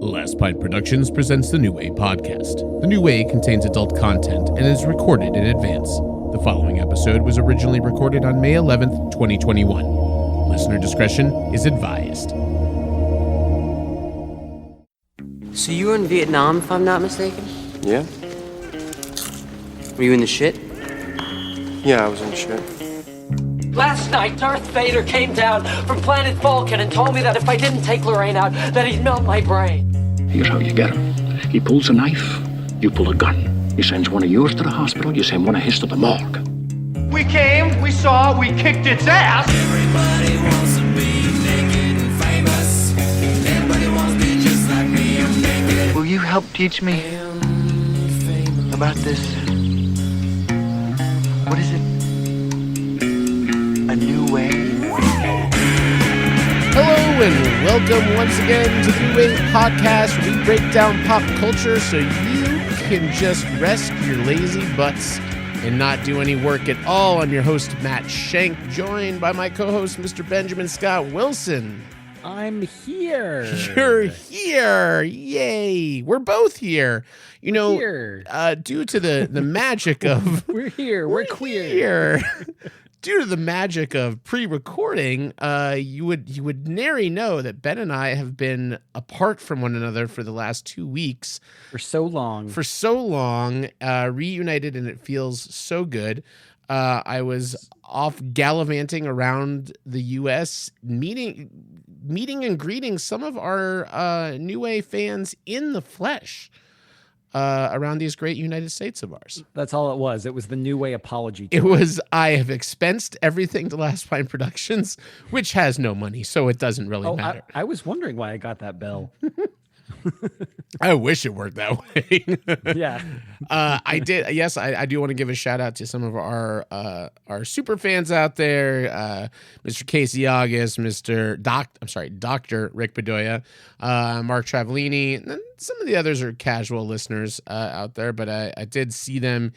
Last Pint Productions presents the New Way podcast. The New Way contains adult content and is recorded in advance. The following episode was originally recorded on May 11th, 2021. Listener discretion is advised. So you were in Vietnam, if I'm not mistaken? Yeah? Were you in the shit? Yeah, I was in the shit. Last night, Darth Vader came down from planet Vulcan and told me that if I didn't take Lorraine out, that he'd melt my brain. Here's how you get him. He pulls a knife, you pull a gun. He sends one of yours to the hospital, you send one of his to the morgue. We came, we saw, we kicked its ass. Everybody wants to be naked and famous. Everybody wants to be just like me, I'm naked. Will you help teach me about this? What is it? A new way? Hello and welcome once again to the New Way podcast, where we break down pop culture so you can just rest your lazy butts and not do any work at all. I'm your host, Matt Schenk, joined by my co-host, Mr. Benjamin Scott Wilson. I'm here. You're here. Yay. We're both here. You know, due to the magic of... We're here. We're queer. Here. Due to the magic of pre-recording, you would nary know that Ben and I have been apart from one another for the last 2 weeks. For so long, reunited, and it feels so good. I was off gallivanting around the U.S., meeting and greeting some of our New Way fans in the flesh. Around these great United States of ours. That's all it was. It was the New Way apology tour. It was, I have expensed everything to Last Pint Productions, which has no money, so it doesn't really matter. I was wondering why I got that bill. I wish it worked that way. Yeah. I did. Yes, I do want to give a shout out to some of our super fans out there. Mr. Casey August, Dr. Rick Bedoya, Mark Travellini, and then some of the others are casual listeners out there, but I did see them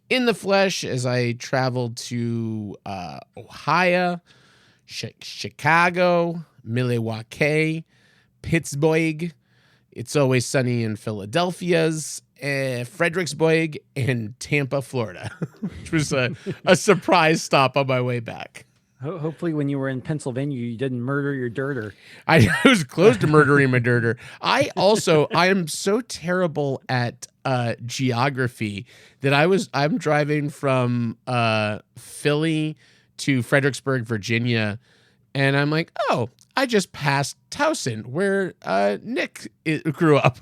in the flesh as I traveled to Ohio, Chicago, Milwaukee, Pittsburgh. It's Always Sunny in Philadelphia's, Fredericksburg, and Tampa, Florida, which was a surprise stop on my way back. Hopefully when you were in Pennsylvania, you didn't murder your dirter. I was close to murdering my dirter. I am so terrible at geography that I'm driving from Philly to Fredericksburg, Virginia, and I'm like, oh, I just passed Towson, where Nick grew up.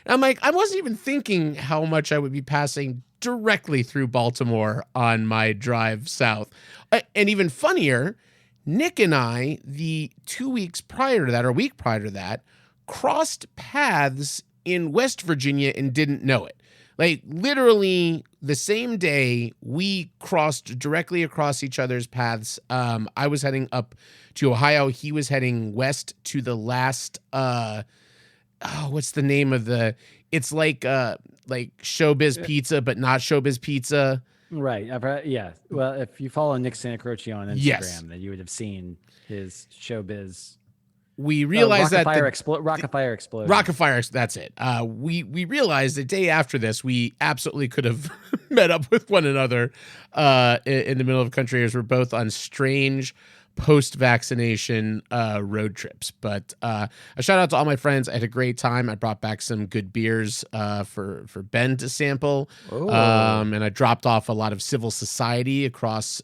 And I'm like, I wasn't even thinking how much I would be passing directly through Baltimore on my drive south. And even funnier, Nick and I, the 2 weeks prior to that, or a week prior to that, crossed paths in West Virginia and didn't know it. Like, literally the same day, we crossed directly across each other's paths. I was heading up to Ohio. He was heading west to the last, what's the name of it's like Showbiz Pizza, but not Showbiz Pizza. Right. Yeah. Well, if you follow Nick Santacroce on Instagram, yes, then you would have seen his Showbiz. We realized that Rockafire Explosion. Rockafire, that's it. We realized the day after this, we absolutely could have met up with one another in the middle of the country, as we're both on strange post-vaccination road trips. But a shout out to all my friends. I had a great time. I brought back some good beers for Ben to sample. And I dropped off a lot of civil society across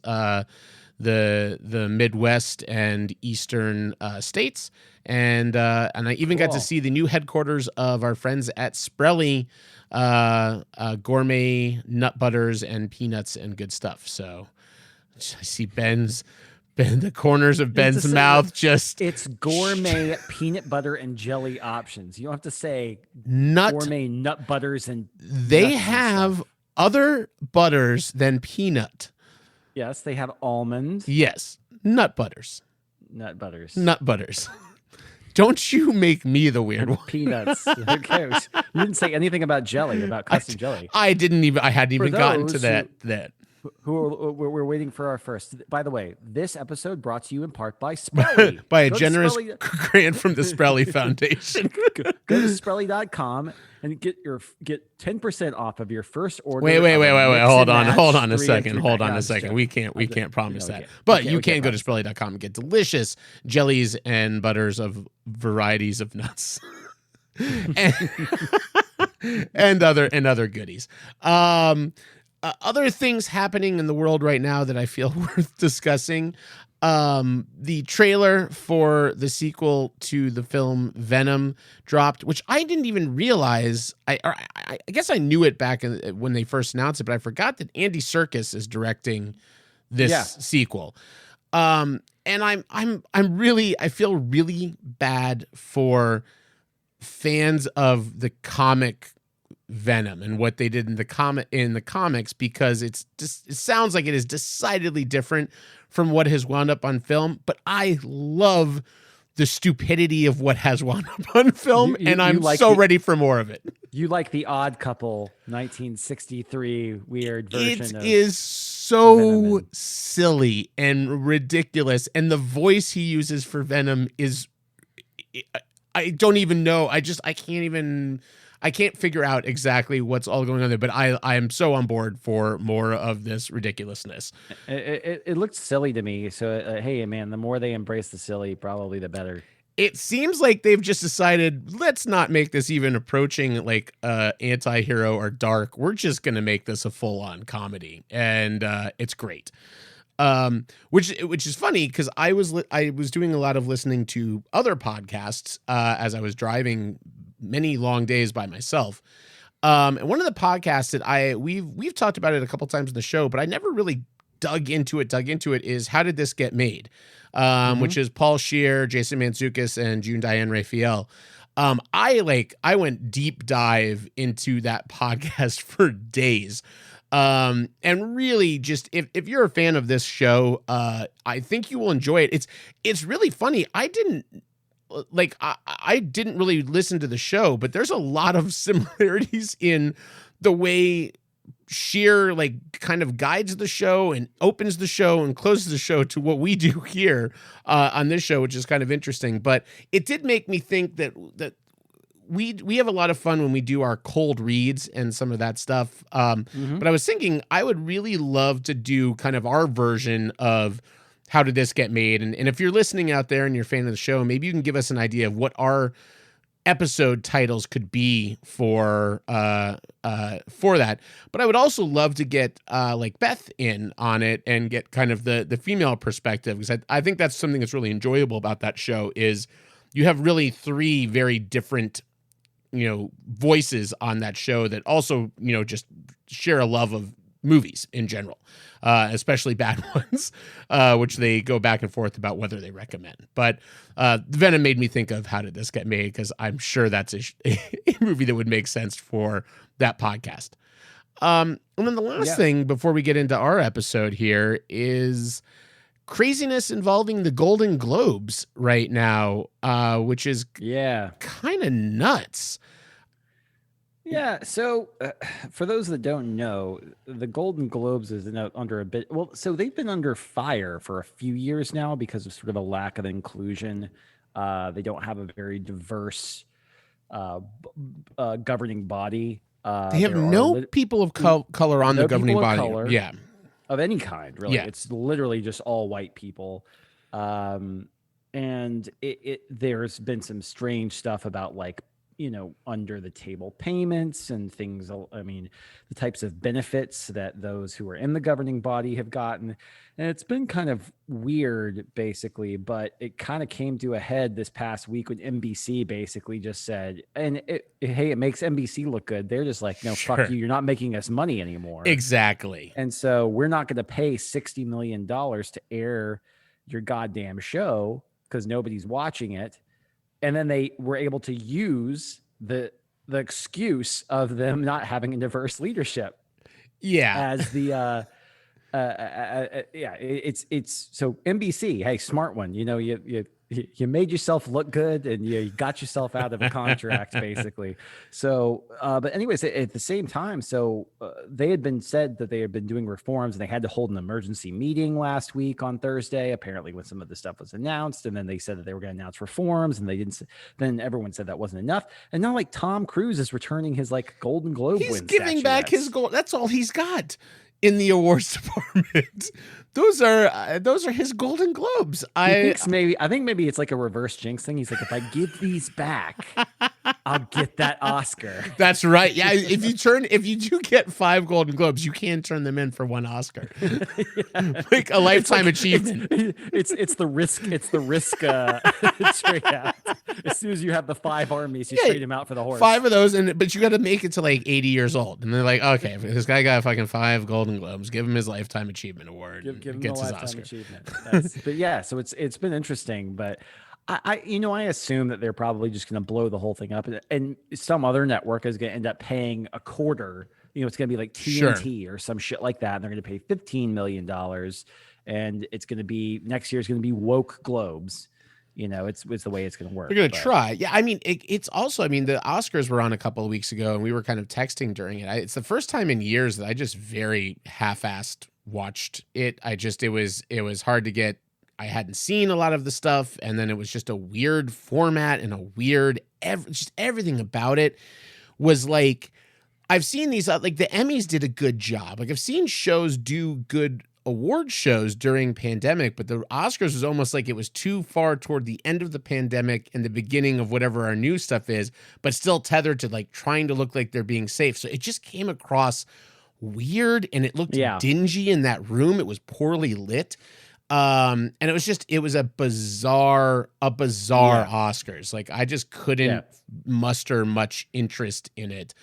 the Midwest and Eastern states, and I even got to see the new headquarters of our friends at Sprelly, gourmet nut butters and peanuts and good stuff. So I see the corners of Ben's mouth just... It's gourmet peanut butter and jelly options. You don't have to say gourmet nut butters and... They have other butters than peanut. Yes, they have almond. Yes, nut butters. Nut butters. Don't you make me the weird one. Peanuts. Who cares? You didn't say anything about jelly, about custom jelly. I hadn't even gotten to that. We're waiting for our first. By the way, this episode brought to you in part by Sprelly. By a Go to generous Sprelly- grant from the Sprelly Foundation. Go to Sprelly.com and get 10% off of your first order. Wait. of a mix Hold and on a match 3 and second. 3 Hold pack. on No, a I'm just second. joking. We can't promise that. Okay. But Okay, you okay, can go to promise. Sprelly.com and get delicious jellies and butters of varieties of nuts. and other goodies. Other things happening in the world right now that I feel worth discussing. The trailer for the sequel to the film Venom dropped, which I didn't even realize. I guess I knew it back when they first announced it, but I forgot that Andy Serkis is directing this sequel. And I feel really bad for fans of the comic Venom and what they did in the comics, because it sounds like it is decidedly different from what has wound up on film. But I love the stupidity of what has wound up on film, and I'm ready for more of it. You like the Odd Couple 1963 weird version. It is so silly and ridiculous, and the voice he uses for Venom is, I don't even know. I can't figure out exactly what's all going on there, but I am so on board for more of this ridiculousness. It looked silly to me. So, hey, man, the more they embrace the silly, probably the better. It seems like they've just decided, let's not make this even approaching like anti-hero or dark. We're just going to make this a full-on comedy, and it's great. Which is funny because I was doing a lot of listening to other podcasts as I was driving many long days by myself. And one of the podcasts that we've talked about it a couple times in the show, but I never really dug into it is How Did This Get Made? Which is Paul Scheer, Jason Mantzoukas, and June Diane Raphael. I went deep dive into that podcast for days. And really just, if you're a fan of this show, I think you will enjoy it. It's really funny. I didn't really listen to the show, but there's a lot of similarities in the way Scheer kind of guides the show and opens the show and closes the show to what we do here on this show, which is kind of interesting. But it did make me think that we have a lot of fun when we do our cold reads and some of that stuff. But I was thinking I would really love to do kind of our version of How Did This Get Made? And if you're listening out there and you're a fan of the show, maybe you can give us an idea of what our episode titles could be for that. But I would also love to get Beth in on it and get kind of the female perspective, because I think that's something that's really enjoyable about that show is you have really 3 very different voices on that show that also just share a love of movies in general, especially bad ones, which they go back and forth about whether they recommend. But Venom made me think of How Did This Get Made, because I'm sure that's a movie that would make sense for that podcast. And then the last thing before we get into our episode here is craziness involving the Golden Globes right now, which is kind of nuts. Yeah, so for those that don't know, the Golden Globes is under a bit. Well, so they've been under fire for a few years now because of sort of a lack of inclusion. They don't have a very diverse governing body. They have no people of color on the governing body. Of any kind, really. Yeah. It's literally just all white people. And there's been some strange stuff about under the table payments and things. I mean, the types of benefits that those who are in the governing body have gotten. And it's been kind of weird, basically, but it kind of came to a head this past week when NBC basically just said, it makes NBC look good. They're just like, no, fuck you. You're not making us money anymore. Exactly. And so we're not going to pay $60 million to air your goddamn show because nobody's watching it. And then they were able to use the excuse of them not having a diverse leadership. Yeah. As the it's so NBC, hey, smart one. You you made yourself look good and you got yourself out of a contract basically. So but anyways, at the same time, so they had been said that they had been doing reforms and they had to hold an emergency meeting last week on Thursday, apparently when some of the stuff was announced, and then they said that they were going to announce reforms and they didn't. Then everyone said that wasn't enough, and now like Tom Cruise is returning his like Golden Globe He's win giving back his statuettes. gold. That's all he's got in the awards department. Those are his Golden Globes. I think maybe it's like a reverse jinx thing. He's like, if I give these back, I'll get that Oscar. That's right. Yeah, if you do get 5 Golden Globes, you can turn them in for 1 Oscar. Like a lifetime achievement. It's the risk. It's the risk trade out. As soon as you have the 5 armies, you trade him out for the horse. 5 of those, but you got to make it to like 80 years old, and they're like, okay, this guy got fucking 5 Golden Globes. Give him his lifetime achievement award. Give him gets a his lifetime Oscar. achievement. But yeah, so it's been interesting, but I assume that they're probably just going to blow the whole thing up, and some other network is going to end up paying a quarter. It's going to be like TNT or some shit like that, and they're going to pay $15 million, and it's going to be next year is going to be woke Globes. It's the way it's going to work. They're going to try. Yeah, I mean, it's also, I mean, the Oscars were on a couple of weeks ago, and we were kind of texting during it. It's the first time in years that I just very half-assed watched it. It was hard to get. I hadn't seen a lot of the stuff, and then it was just a weird format and a weird, just everything about it was like, I've seen these, like the Emmys did a good job. Like I've seen shows do good award shows during pandemic, but the Oscars was almost like it was too far toward the end of the pandemic and the beginning of whatever our new stuff is, but still tethered to like trying to look like they're being safe. So it just came across weird, and it looked dingy in that room. It was poorly lit. And it was a bizarre Oscars. Like I just couldn't muster much interest in it.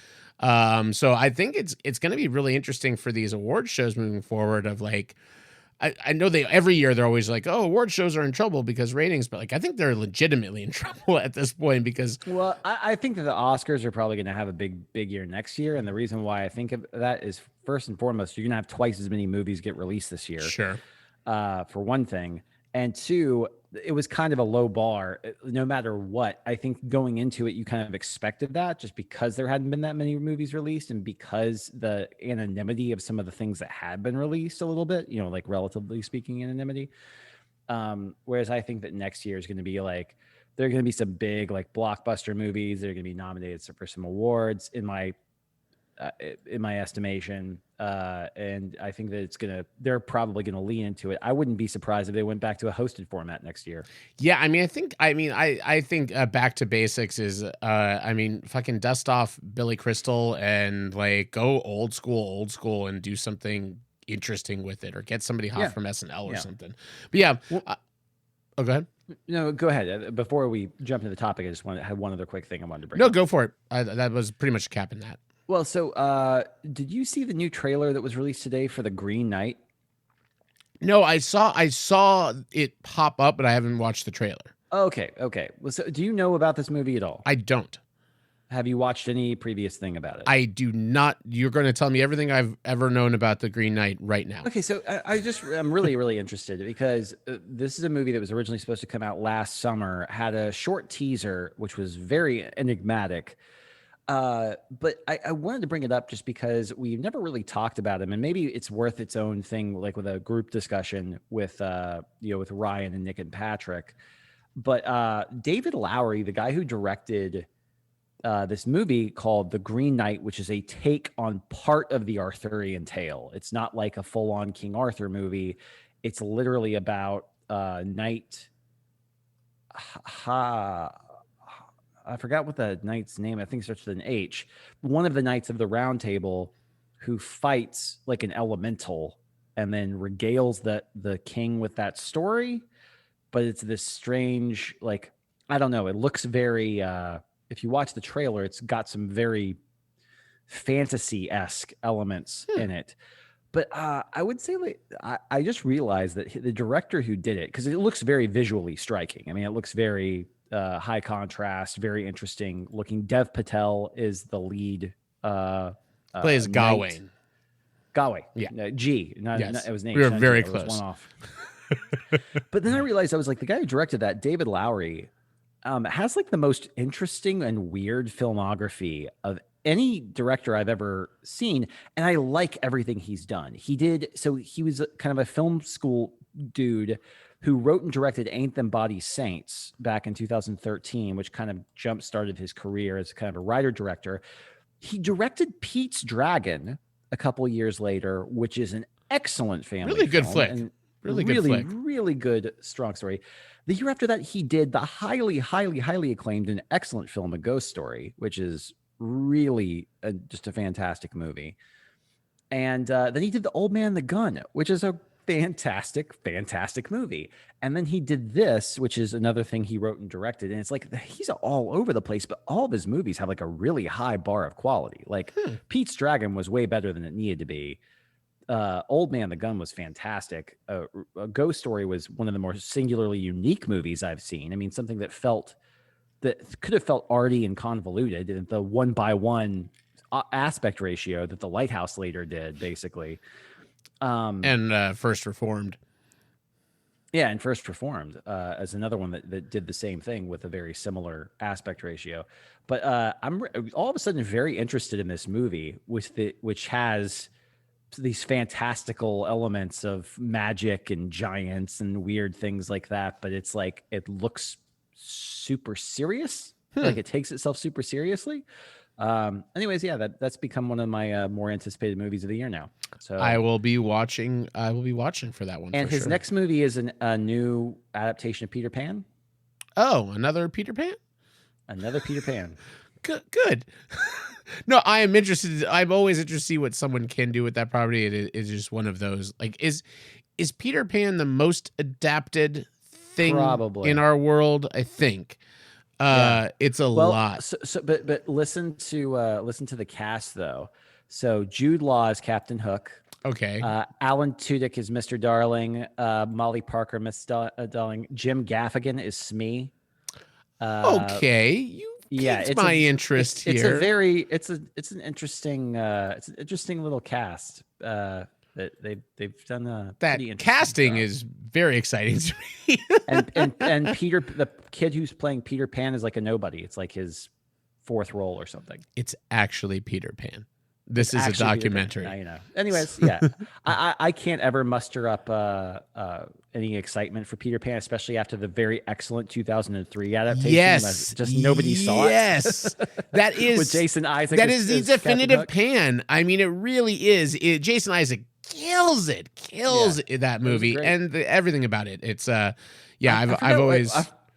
So I think it's going to be really interesting for these award shows moving forward of like, I know every year they're always like, oh, award shows are in trouble because ratings, but like, I think they're legitimately in trouble at this point because. Well, I think that the Oscars are probably going to have a big year next year. And the reason why I think of that is first and foremost, you're going to have twice as many movies get released this year. Sure. For one thing, and two, it was kind of a low bar no matter what. I think going into it, you kind of expected that just because there hadn't been that many movies released and because the anonymity of some of the things that had been released a little bit, like relatively speaking, anonymity. Whereas I think that next year is going to be like, there are going to be some big like blockbuster movies that are going to be nominated for some awards in my estimation. And I think that they're probably going to lean into it. I wouldn't be surprised if they went back to a hosted format next year. Yeah. I think back to basics is, fucking dust off Billy Crystal and like go old school and do something interesting with it or get somebody hot from SNL or something. But yeah. Go ahead. No, go ahead. Before we jump into the topic, I just had one other quick thing I wanted to bring No, up. go for it. That was pretty much capping that. Well, so did you see the new trailer that was released today for The Green Knight? No, I saw it pop up, but I haven't watched the trailer. Okay. Well, so do you know about this movie at all? I don't. Have you watched any previous thing about it? I do not. You're going to tell me everything I've ever known about The Green Knight right now. Okay, so I'm really, really interested because this is a movie that was originally supposed to come out last summer, had a short teaser, which was very enigmatic. But I wanted to bring it up just because we've never really talked about him, and maybe it's worth its own thing, like with a group discussion with with Ryan and Nick and Patrick. But David Lowery, the guy who directed this movie called The Green Knight, which is a take on part of the Arthurian tale. It's not like a full-on King Arthur movie. It's literally about knight. I forgot what the knight's name. I think it starts with an H. One of the knights of the Round Table who fights like an elemental and then regales the king with that story. But it's this strange, like, I don't know. It looks very, if you watch the trailer, it's got some very fantasy-esque elements in it. But I would say, like, I just realized that the director who did it, because it looks very visually striking. I mean, it looks very high contrast, very interesting looking. Dev Patel is the lead. Plays Gawain. Gawain. Yeah. G. Not, yes. it was named. We were very close. One off. But then I realized I was like, the guy who directed that, David Lowery, has like the most interesting and weird filmography of any director I've ever seen. And I like everything he's done. He was kind of a film school dude who wrote and directed Ain't Them Body Saints back in 2013, which kind of jump started his career as kind of a writer director. He directed Pete's Dragon a couple years later, which is an excellent family Really good film flick. and Really good flick. really good, strong story. The year after that, he did the highly acclaimed and excellent film A Ghost Story, which is really just a fantastic movie. And then he did The Old Man and the Gun, which is a fantastic movie. And then he did this, which is another thing he wrote and directed. And it's like he's all over the place, but all of his movies have like a really high bar of quality. Like Pete's Dragon was way better than it needed to be. Old Man the Gun was fantastic. A Ghost Story was one of the more singularly unique movies I've seen. I mean, something that could have felt arty and convoluted. And the 1:1 aspect ratio that The Lighthouse later did, basically. And First Reformed. Yeah, and First Reformed as another one that did the same thing with a very similar aspect ratio. But I'm all of a sudden very interested in this movie, which has these fantastical elements of magic and giants and weird things like that. But it's like it looks super serious, like it takes itself super seriously. Anyways, yeah, that's become one of my more anticipated movies of the year now. So I will be watching for that one. And for his sure. next movie is a new adaptation of Peter Pan. Oh, another Peter Pan? Another Peter Pan. Good. No, I am interested. I'm always interested to see what someone can do with that property. It is just one of those. Like, is Peter Pan the most adapted thing Probably in our world? I think. It's a lot. But listen to the cast though. So Jude Law is Captain Hook. Okay. Alan Tudyk is Mr. Darling. Molly Parker, Miss Darling. Jim Gaffigan is Smee. Okay, you piqued my interest here. It's an interesting little cast. That they've done that pretty interesting casting stuff. is very exciting to me. and Peter, the kid who's playing Peter Pan, is like a nobody. It's like his fourth role or something. It's actually Peter Pan. This is a documentary. Now you know. Anyways, yeah, I can't ever muster up any excitement for Peter Pan, especially after the very excellent 2003 adaptation. Yes, just nobody saw it. Yes, that is with Jason Isaac. That is the definitive Pan. I mean, it really is. Jason Isaac kills that movie and everything about it. It's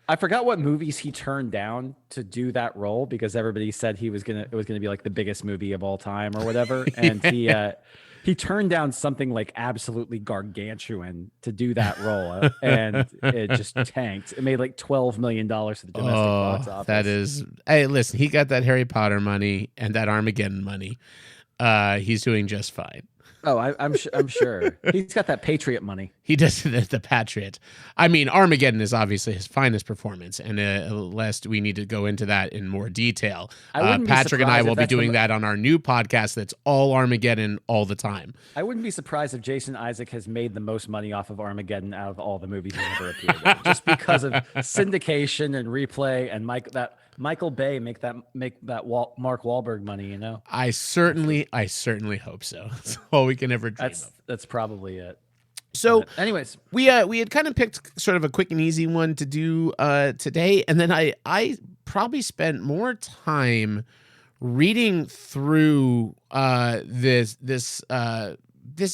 I forgot what movies he turned down to do that role because everybody said it was gonna be like the biggest movie of all time or whatever, and he turned down something like absolutely gargantuan to do that role, and it just tanked. It made like $12 million at the domestic box office. That is, hey, listen, he got that Harry Potter money and that Armageddon money. He's doing just fine. Oh, I'm sure he's got that Patriot money. He does the Patriot. I mean, Armageddon is obviously his finest performance, and lest we need to go into that in more detail. Patrick and I will be doing that on our new podcast. That's all Armageddon all the time. I wouldn't be surprised if Jason Isaac has made the most money off of Armageddon out of all the movies he's ever appeared in, just because of syndication and replay and Michael Bay make that Mark Wahlberg money, you know. I certainly hope so. That's all we can ever dream of. That's probably it. So, anyways, we had kind of picked sort of a quick and easy one to do today, and then I probably spent more time reading through this. This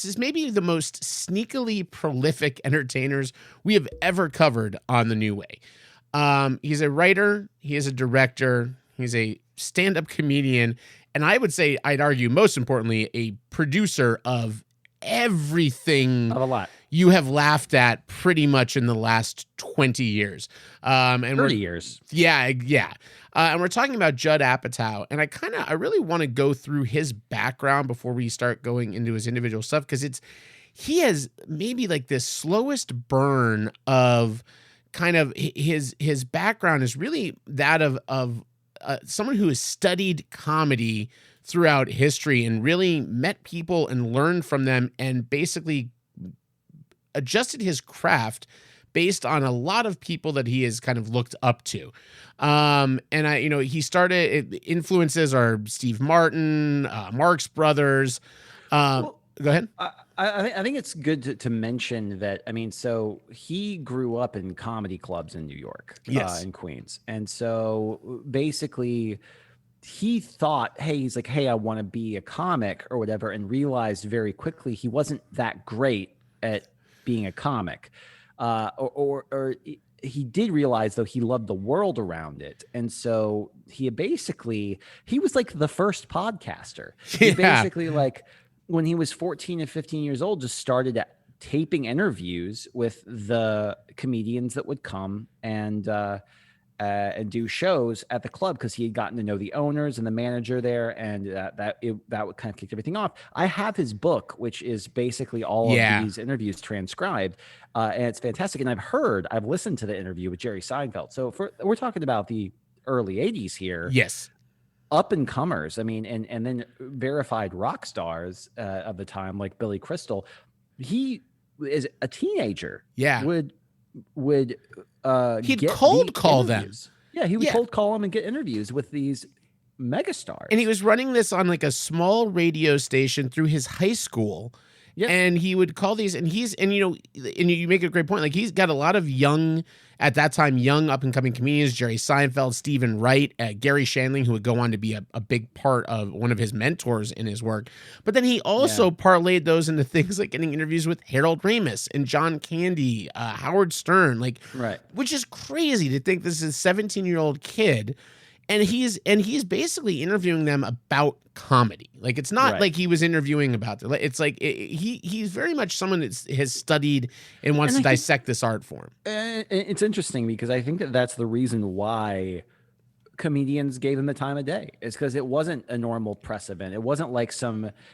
is maybe the most sneakily prolific entertainers we have ever covered on The New Way. He's a writer, he is a director, he's a stand-up comedian, and I'd argue most importantly, a producer of everything of a lot you have laughed at pretty much in the last 20 years. And 30 years. Yeah. And we're talking about Judd Apatow, and I really want to go through his background before we start going into his individual stuff, because he has maybe like this slowest burn of kind of his background is really that of someone who has studied comedy throughout history and really met people and learned from them and basically adjusted his craft based on a lot of people that he has kind of looked up to. And he started, influences are Steve Martin, Marx Brothers. Go ahead. I think it's good to mention that. I mean, so he grew up in comedy clubs in New York, Yes. in Queens. And so basically he thought, he's like, hey, I want to be a comic or whatever, and realized very quickly he wasn't that great at being a comic. Or he did realize, though, he loved the world around it. And so he was like the first podcaster. He basically, like, when he was 14 and 15 years old, just started taping interviews with the comedians that would come and do shows at the club, because he had gotten to know the owners and the manager there, and that would kind of kick everything off. I have his book, which is basically all of these interviews transcribed, and it's fantastic. And I've listened to the interview with Jerry Seinfeld. So we're talking about the early 80s here. Yes. Up and comers. I mean, and then verified rock stars of the time, like Billy Crystal. He is a teenager. Yeah. He'd cold call them. Yeah, he would cold call them and get interviews with these megastars. And he was running this on like a small radio station through his high school. Yeah. And he would call these, and you make a great point. Like, he's got a lot of at that time, young up and coming comedians: Jerry Seinfeld, Stephen Wright, Gary Shandling, who would go on to be a big part of one of his mentors in his work. But then he also parlayed those into things like getting interviews with Harold Ramis and John Candy, Howard Stern, which is crazy to think this is a 17-year-old kid. And he's basically interviewing them about comedy. Like, it's not like he was interviewing about it. It's like he's very much someone that has studied and wants to dissect this art form. It's interesting, because I think that's the reason why comedians gave him the time of day. It's because it wasn't a normal press event. It wasn't like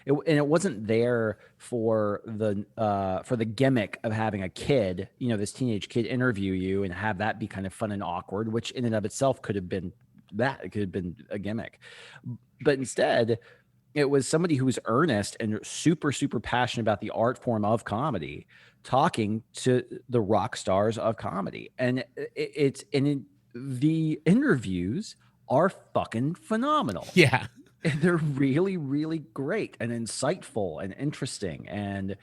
it wasn't there for the gimmick of having a kid, this teenage kid, interview you and have that be kind of fun and awkward, which in and of itself could have been a gimmick. But instead, it was somebody who was earnest and super, super passionate about the art form of comedy, talking to the rock stars of comedy. And the interviews are fucking phenomenal. Yeah. And they're really, really great and insightful and interesting. And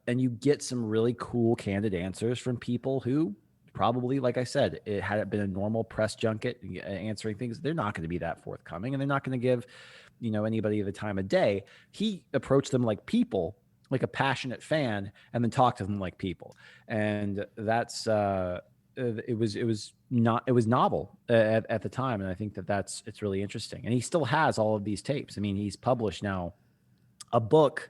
you get some really cool, candid answers from people who probably, like I said, had it been a normal press junket answering things, they're not going to be that forthcoming, and they're not going to give, anybody the time of day. He approached them like people, like a passionate fan, and then talked to them like people. And that's it was novel at the time, and I think it's really interesting. And he still has all of these tapes. I mean, he's published now a book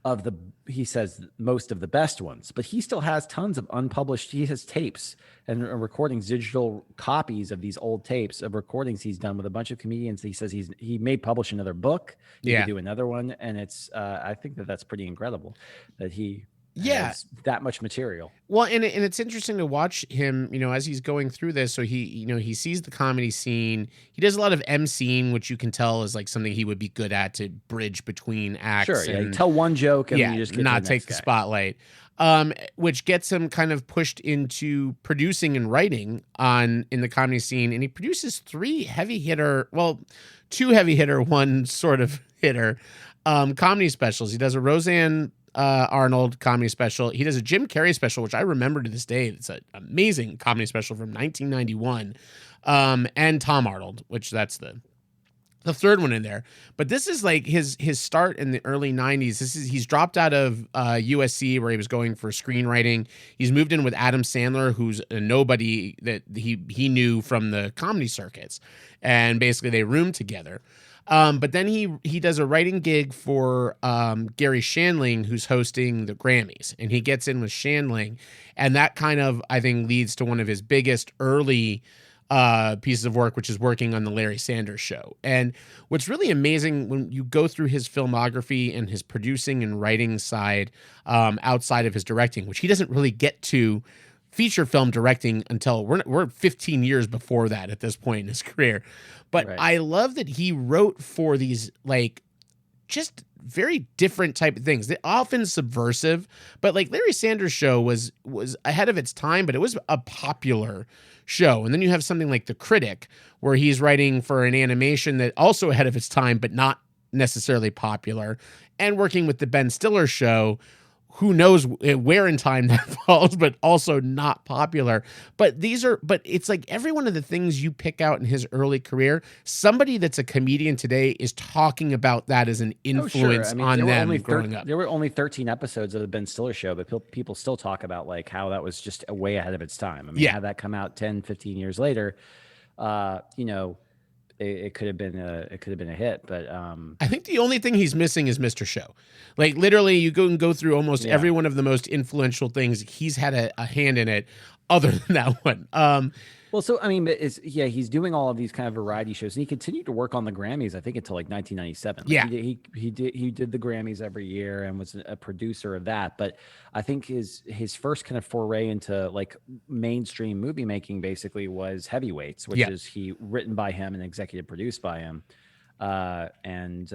of he says most of the best ones, but he still has tons of unpublished. He has tapes and recordings, digital copies of these old tapes of recordings he's done with a bunch of comedians. He says he may publish another book. He could do another one. And it's, I think that's pretty incredible that he has that much material. Well, and it's interesting to watch him, as he's going through this. So he sees the comedy scene. He does a lot of emceeing, which you can tell is like something he would be good at, to bridge between acts. Sure, you tell one joke and then you just get not to the take next the guy. spotlight. Which gets him kind of pushed into producing and writing in the comedy scene. And he produces two heavy hitter, one sort of hitter, comedy specials. He does a Roseanne Arnold comedy special. He does a Jim Carrey special, which I remember to this day. It's an amazing comedy special from 1991. And Tom Arnold, which that's the third one in there. But this is like his start in the early 90s. He's dropped out of USC, where he was going for screenwriting. He's moved in with Adam Sandler, who's a nobody that he knew from the comedy circuits, and basically they roomed together. But then he does a writing gig for Gary Shandling, who's hosting the Grammys, and he gets in with Shandling, and that kind of, I think, leads to one of his biggest early pieces of work, which is working on the Larry Sanders Show. And what's really amazing when you go through his filmography and his producing and writing side, outside of his directing, which he doesn't really get to feature film directing until we're 15 years before that at this point in his career. But I love that he wrote for these like just very different type of things. They're often subversive, but like Larry Sanders Show was ahead of its time, but it was a popular show. And then you have something like The Critic, where he's writing for an animation that also ahead of its time, but not necessarily popular, and working with the Ben Stiller Show, who knows where in time that falls, but also not popular. But it's like every one of the things you pick out in his early career, somebody that's a comedian today is talking about that as an influence on them growing up. There were only 13 episodes of the Ben Stiller Show, but people still talk about like how that was just way ahead of its time. I mean, had that come out 10, 15 years later, it could have been a hit, but I think the only thing he's missing is Mr. Show. Like literally, you go through almost every one of the most influential things. He's had a hand in it, other than that one. Well, so I mean, he's doing all of these kind of variety shows, and he continued to work on the Grammys, I think, until like 1997. He did the Grammys every year and was a producer of that. But I think his first kind of foray into like mainstream movie making basically was Heavyweights, which is written by him and executive produced by him, and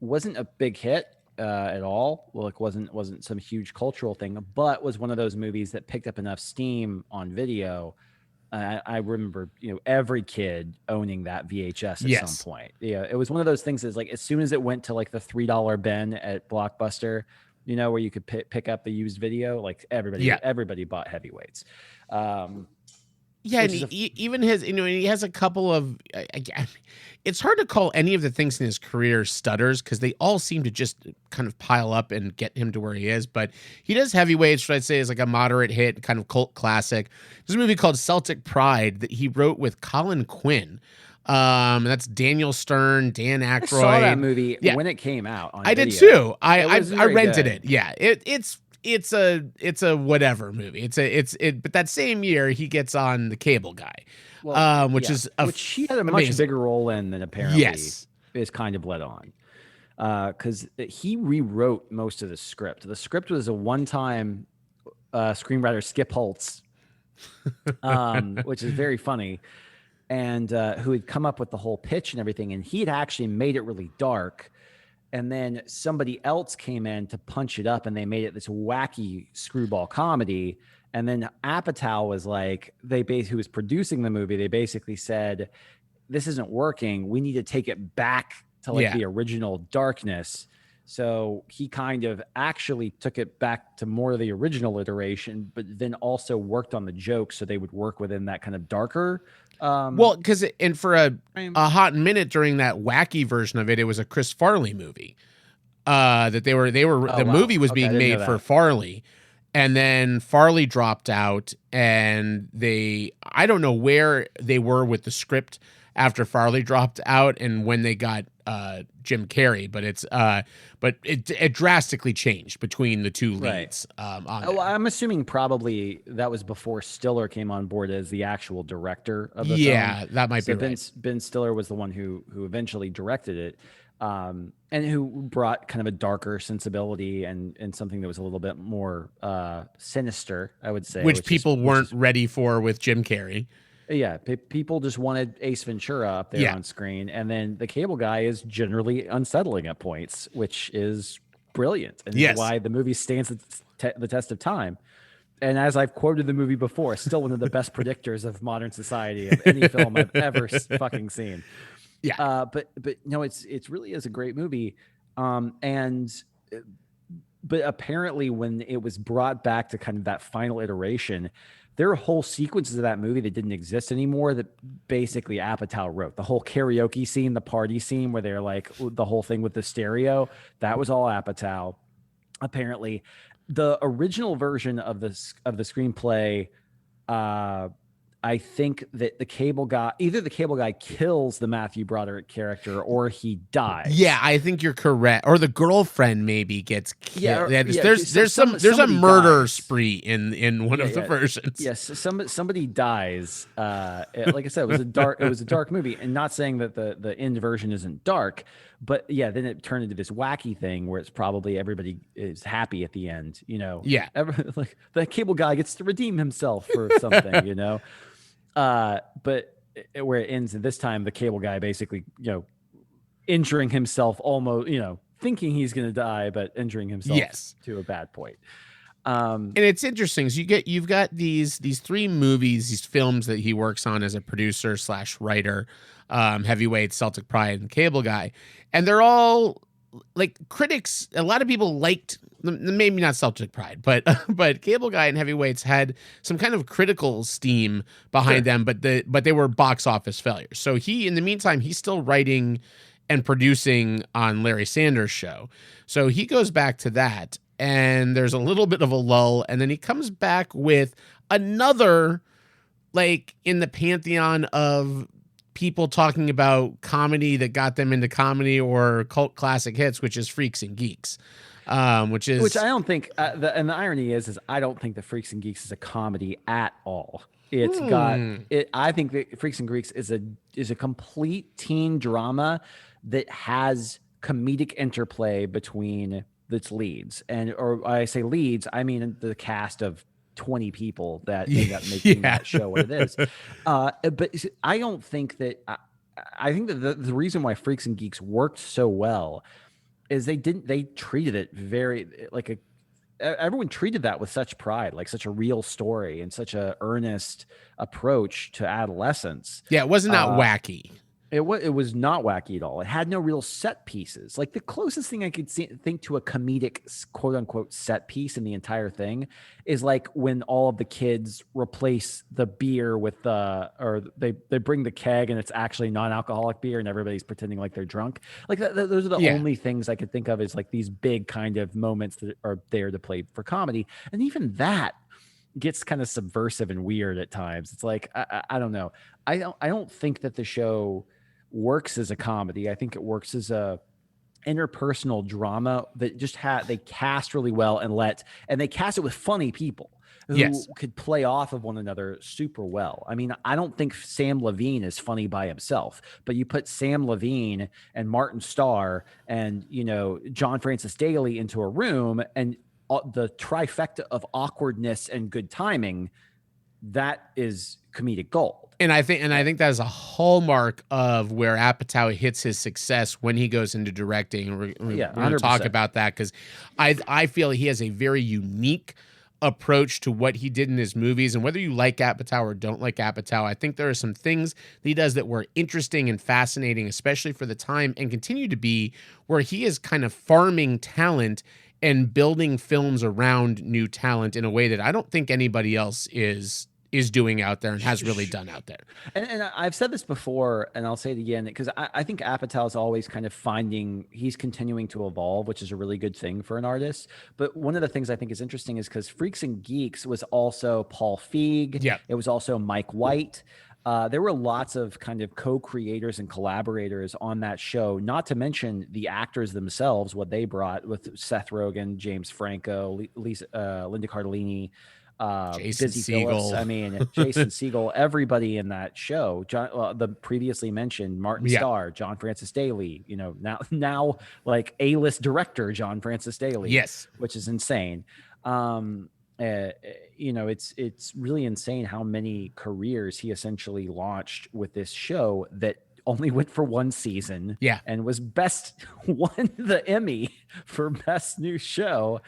wasn't a big hit at all. Well, it wasn't some huge cultural thing, but was one of those movies that picked up enough steam on video. I remember, every kid owning that VHS at some point. Yeah, it was one of those things that's like, as soon as it went to like the $3 bin at Blockbuster, where you could pick up the used video, like everybody bought Heavyweights. Even his, he has a couple of, it's hard to call any of the things in his career stutters because they all seem to just kind of pile up and get him to where he is. But he does Heavyweights, which I'd say is like a moderate hit, kind of cult classic. There's a movie called Celtic Pride that he wrote with Colin Quinn. That's Daniel Stern, Dan Aykroyd. I saw that movie when it came out on video. Did too. I rented it. Yeah, it's a whatever movie. But that same year he gets on The Cable Guy, which he had a much bigger role in than apparently is kind of led on, because he rewrote most of the script. The script was a one-time screenwriter, Skip Holtz, which is very funny, and who had come up with the whole pitch and everything, and he had actually made it really dark. And then somebody else came in to punch it up, and they made it this wacky screwball comedy. And then Apatow was like, who was producing the movie, they basically said, "This isn't working. We need to take it back to the original darkness." So he kind of actually took it back to more of the original iteration, but then also worked on the jokes so they would work within that kind of darker. Because for a hot minute during that wacky version of it, it was a Chris Farley movie. That the movie was being made for Farley, and then Farley dropped out, and I don't know where they were with the script after Farley dropped out and when they got Jim Carrey, but it drastically changed between the two leads. I'm assuming probably that was before Stiller came on board as the actual director of the film. Yeah, that might be right. Ben Stiller was the one who eventually directed it, and who brought kind of a darker sensibility and something that was a little bit more sinister, I would say, which people weren't ready for with Jim Carrey. Yeah, people just wanted Ace Ventura up there on screen, and then The Cable Guy is generally unsettling at points, which is brilliant, and is why the movie stands the test of time. And as I've quoted the movie before, still one of the best predictors of modern society of any film I've ever fucking seen. Yeah, but no, it's really is a great movie, but apparently when it was brought back to kind of that final iteration, there are whole sequences of that movie that didn't exist anymore that basically Apatow wrote. The whole karaoke scene, the party scene where they're like the whole thing with the stereo, that was all Apatow. Apparently, the original version of the screenplay, I think that either the cable guy kills the Matthew Broderick character or he dies. Yeah, I think you're correct. Or the girlfit maybe gets killed. There's a murder spree in one of the versions. Yes, somebody dies. Like I said, it was a dark movie, and not saying that the end version isn't dark, but yeah, then it turned into this wacky thing where it's probably everybody is happy at the end. Yeah, like the cable guy gets to redeem himself for something. But where it ends this time, the cable guy basically, injuring himself almost, thinking he's going to die, but injuring himself to a bad point. And it's interesting. So you've got these three movies, these films that he works on as a producer / writer, Heavyweight, Celtic Pride, and Cable Guy, and they're all like critics. A lot of people liked, maybe not Celtic Pride, but Cable Guy and Heavyweights had some kind of critical steam behind them, but they were box office failures. So in the meantime, he's still writing and producing on Larry Sanders' show. So he goes back to that. And there's a little bit of a lull, and then he comes back with another, like, in the pantheon of people talking about comedy that got them into comedy or cult classic hits, which is Freaks and Geeks, which I don't think. And the irony is I don't think that Freaks and Geeks is a comedy at all. It's got it. I think that Freaks and Geeks is a complete teen drama that has comedic interplay between its leads, or I say leads, I mean the cast of 20 people that end up making that show what it is. But I don't think that. I think that the reason why Freaks and Geeks worked so well is they treated it very like everyone treated that with such pride, like such a real story and such a earnest approach to adolescence. Yeah, it wasn't that wacky. It was not wacky at all. It had no real set pieces. Like the closest thing I could think to a comedic quote unquote set piece in the entire thing is like when all of the kids replace the beer with they bring the keg and it's actually non-alcoholic beer and everybody's pretending like they're drunk. Like those are the only things I could think of as like these big kind of moments that are there to play for comedy. And even that gets kind of subversive and weird at times. It's like, I don't know. I don't think that the show works as a comedy. I think it works as a interpersonal drama that just they cast really well and they cast it with funny people who could play off of one another super well. I mean, I don't think Sam Levine is funny by himself, but you put Sam Levine and Martin Starr and, John Francis Daley into a room and the trifecta of awkwardness and good timing, that is comedic gold. And I think that is a hallmark of where Apatow hits his success when he goes into directing. We're going to talk about that because I feel he has a very unique approach to what he did in his movies. And whether you like Apatow or don't like Apatow, I think there are some things that he does that were interesting and fascinating, especially for the time, and continue to be, where he is kind of farming talent and building films around new talent in a way that I don't think anybody else is doing out there and has really done out there. And I've said this before, and I'll say it again, because I think Apatow is always kind of he's continuing to evolve, which is a really good thing for an artist. But one of the things I think is interesting is because Freaks and Geeks was also Paul Feig. Yeah. It was also Mike White. There were lots of kind of co-creators and collaborators on that show, not to mention the actors themselves, what they brought with Seth Rogen, James Franco, Linda Cardellini, Jason Busy Segel. Phillips. I mean, Jason Segel, everybody in that show. The previously mentioned Martin Starr, John Francis Daley. Now like A-list director John Francis Daley. Yes, which is insane. It's really insane how many careers he essentially launched with this show that only went for one season. Yeah, and won the Emmy for best new show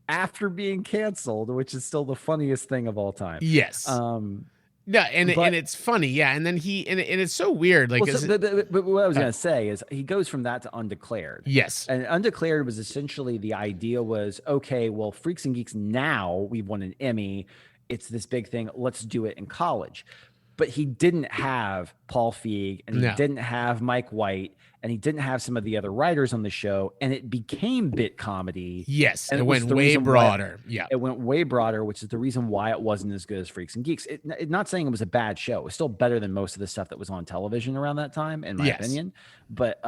after being canceled, which is still the funniest thing of all time. Yes. And it's funny. Yeah. And then and it's so weird. Like, but what I was going to say is he goes from that to Undeclared. Yes. And Undeclared was essentially the idea was, okay, well, Freaks and Geeks, now we've won an Emmy. It's this big thing. Let's do it in college. But he didn't have Paul Feig and he didn't have Mike White and he didn't have some of the other writers on the show, and it became bit comedy. Yes, and it went way broader. It went way broader, which is the reason why it wasn't as good as Freaks and Geeks. Not saying it was a bad show. It was still better than most of the stuff that was on television around that time, in my opinion. But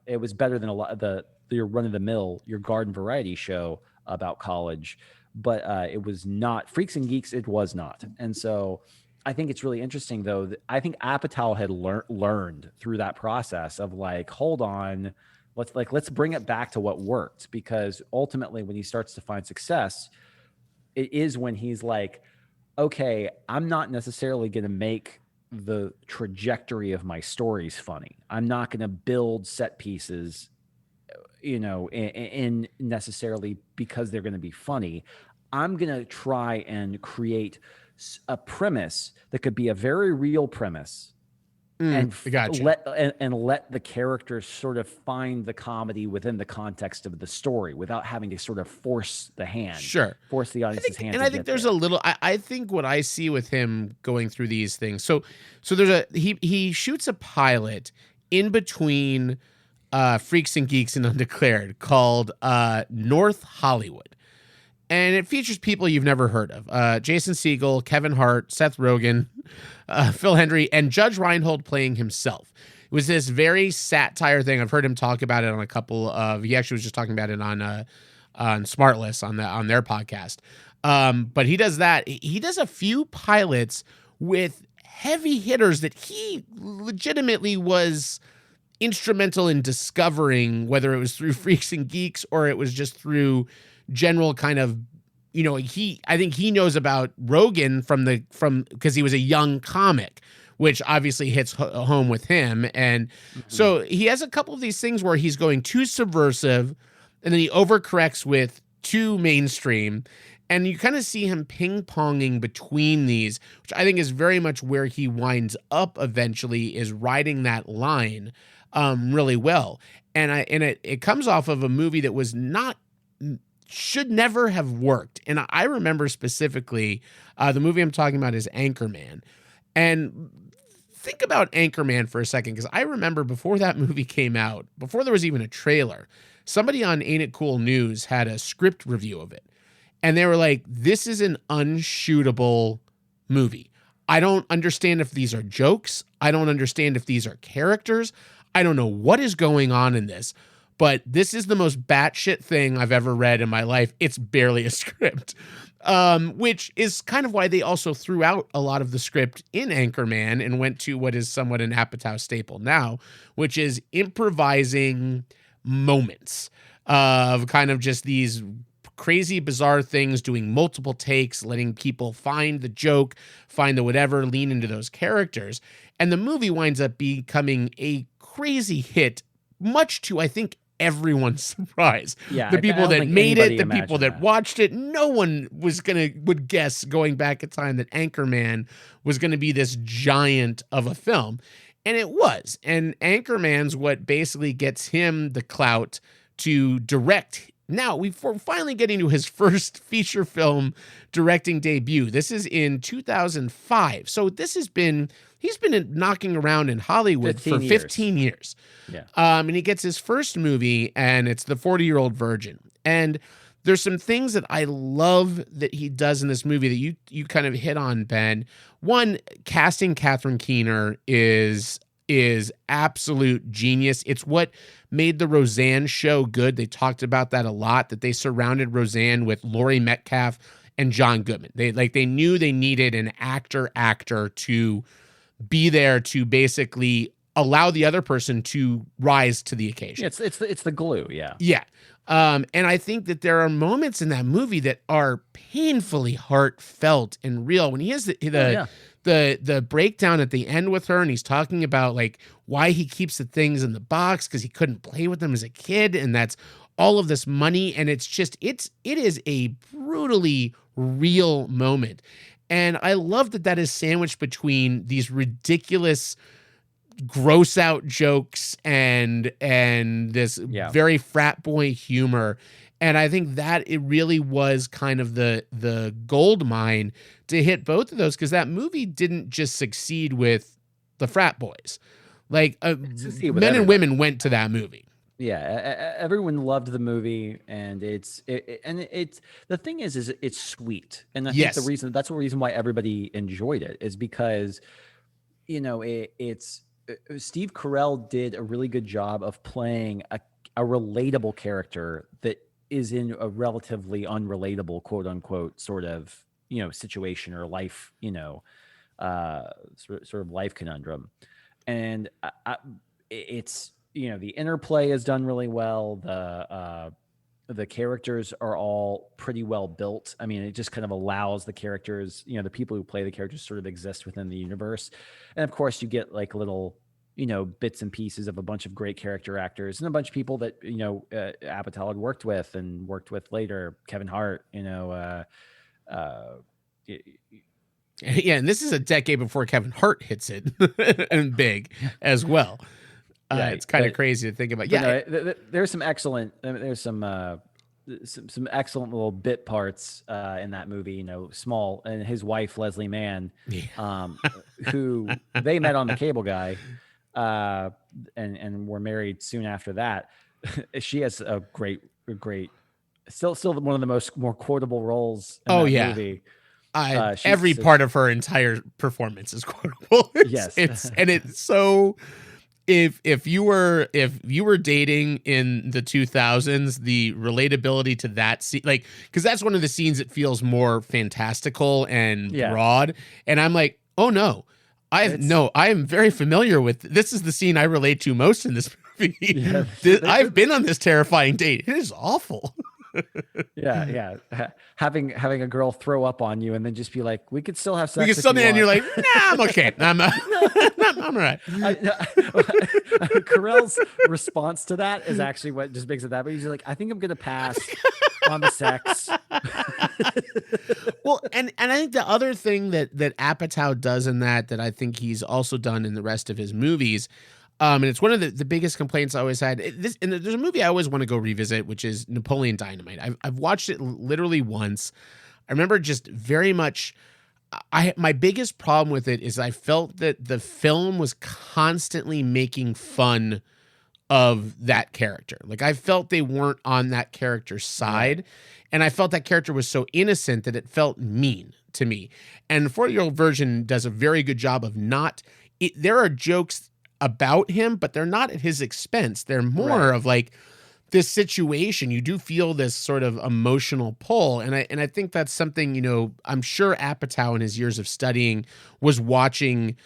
it was better than a lot of your run-of-the-mill, your garden variety show about college. But it was not Freaks and Geeks. It was not, and so. I think it's really interesting, though. I think Apatow had learned through that process of like, hold on, let's bring it back to what worked, because ultimately, when he starts to find success, it is when he's like, okay, I'm not necessarily going to make the trajectory of my stories funny. I'm not going to build set pieces, in necessarily because they're going to be funny. I'm going to try and create a premise that could be a very real premise, and gotcha. let the characters sort of find the comedy within the context of the story without having to sort of force the hand, force the audience's hand. And I think there's a little. I think what I see with him going through these things. So there's he shoots a pilot in between Freaks and Geeks and Undeclared called North Hollywood. And it features people you've never heard of. Jason Segel, Kevin Hart, Seth Rogen, Phil Hendry, and Judge Reinhold playing himself. It was this very satire thing. I've heard him talk about it on a couple of... He actually was just talking about it on Smartless on their podcast. But he does that. He does a few pilots with heavy hitters that he legitimately was instrumental in discovering, whether it was through Freaks and Geeks or it was just through general kind of, I think he knows about Rogan from because he was a young comic, which obviously hits home with him. And so he has a couple of these things where he's going too subversive and then he overcorrects with too mainstream. And you kind of see him ping-ponging between these, which I think is very much where he winds up eventually, is riding that line really well. And it comes off of a movie that was should never have worked. And I remember specifically, the movie I'm talking about is Anchorman. And think about Anchorman for a second, because I remember before that movie came out, before there was even a trailer, somebody on Ain't It Cool News had a script review of it. And they were like, this is an unshootable movie. I don't understand if these are jokes. I don't understand if these are characters. I don't know what is going on in this. But this is the most batshit thing I've ever read in my life. It's barely a script, which is kind of why they also threw out a lot of the script in Anchorman and went to what is somewhat an Apatow staple now, which is improvising moments of kind of just these crazy, bizarre things, doing multiple takes, letting people find the joke, find the whatever, lean into those characters. And the movie winds up becoming a crazy hit, much to, I think, everyone's surprise. Yeah, the people that made it, the people that that watched it, no one would guess going back in time that Anchorman was going to be this giant of a film. And it was. And Anchorman's what basically gets him the clout to direct. Now, we're finally getting to his first feature film directing debut. This is in 2005. So he's been knocking around in Hollywood for 15 years. Yeah. And he gets his first movie, and it's The 40-Year-Old Virgin. And there's some things that I love that he does in this movie that you kind of hit on, Ben. One, casting Catherine Keener is absolute genius. It's what made the Roseanne show good. They talked about that a lot, that they surrounded Roseanne with Laurie Metcalf and John Goodman. They knew they needed an actor to be there to basically allow the other person to rise to the occasion. It's the glue. Yeah. Yeah. And I think that there are moments in that movie that are painfully heartfelt and real. When he has the breakdown at the end with her, and he's talking about like why he keeps the things in the box because he couldn't play with them as a kid, and that's all of this money, and it is a brutally real moment. And I love that is sandwiched between these ridiculous gross out jokes and this very frat boy humor. And I think that it really was kind of the gold mine to hit both of those, because that movie didn't just succeed with the frat boys. Like men and women went to that movie. Yeah, everyone loved the movie, and it's the thing is it's sweet, and I think that's the reason why everybody enjoyed it is because, it's Steve Carell did a really good job of playing a relatable character that is in a relatively unrelatable, quote unquote, sort of, situation or life, sort of life conundrum. And it's, the interplay is done really well. the characters are all pretty well built. I mean, it just kind of allows the characters, the people who play the characters sort of exist within the universe. And of course, you get like little, bits and pieces of a bunch of great character actors and a bunch of people that, Apatow had worked with later. Kevin Hart, Yeah, and this is a decade before Kevin Hart hits it and big as well. It's kind of crazy to think about. Yeah, there's some excellent. There's some excellent little bit parts in that movie. Small and his wife Leslie Mann, who they met on The Cable Guy, and were married soon after that. She has a great, still one of the more quotable roles in that movie. Every part of her entire performance is quotable. It's so. If you were dating in the 2000s, the relatability to that scene, like, because that's one of the scenes that feels more fantastical and broad, and I'm like, oh no, I am very familiar with this. Is the scene I relate to most in this movie. I've been on this terrifying date. It is awful. Having a girl throw up on you and then just be like, we could still have sex. We could still, and you're like, nah, I'm okay. I'm all right. Carell's response to that is actually what just makes it that. But he's like, I think I'm gonna pass on the sex. Well, and I think the other thing that Apatow does in that I think he's also done in the rest of his movies. And it's one of the biggest complaints I always had. And there's a movie I always want to go revisit, which is Napoleon Dynamite. I've watched it literally once. I remember just very much. My biggest problem with it is I felt that the film was constantly making fun of that character. Like, I felt they weren't on that character's side, and I felt that character was so innocent that it felt mean to me. And the 40-year-old version does a very good job of not. There are jokes about him, but they're not at his expense. They're more of like this situation. You do feel this sort of emotional pull. And I think that's something, I'm sure Apatow in his years of studying was watching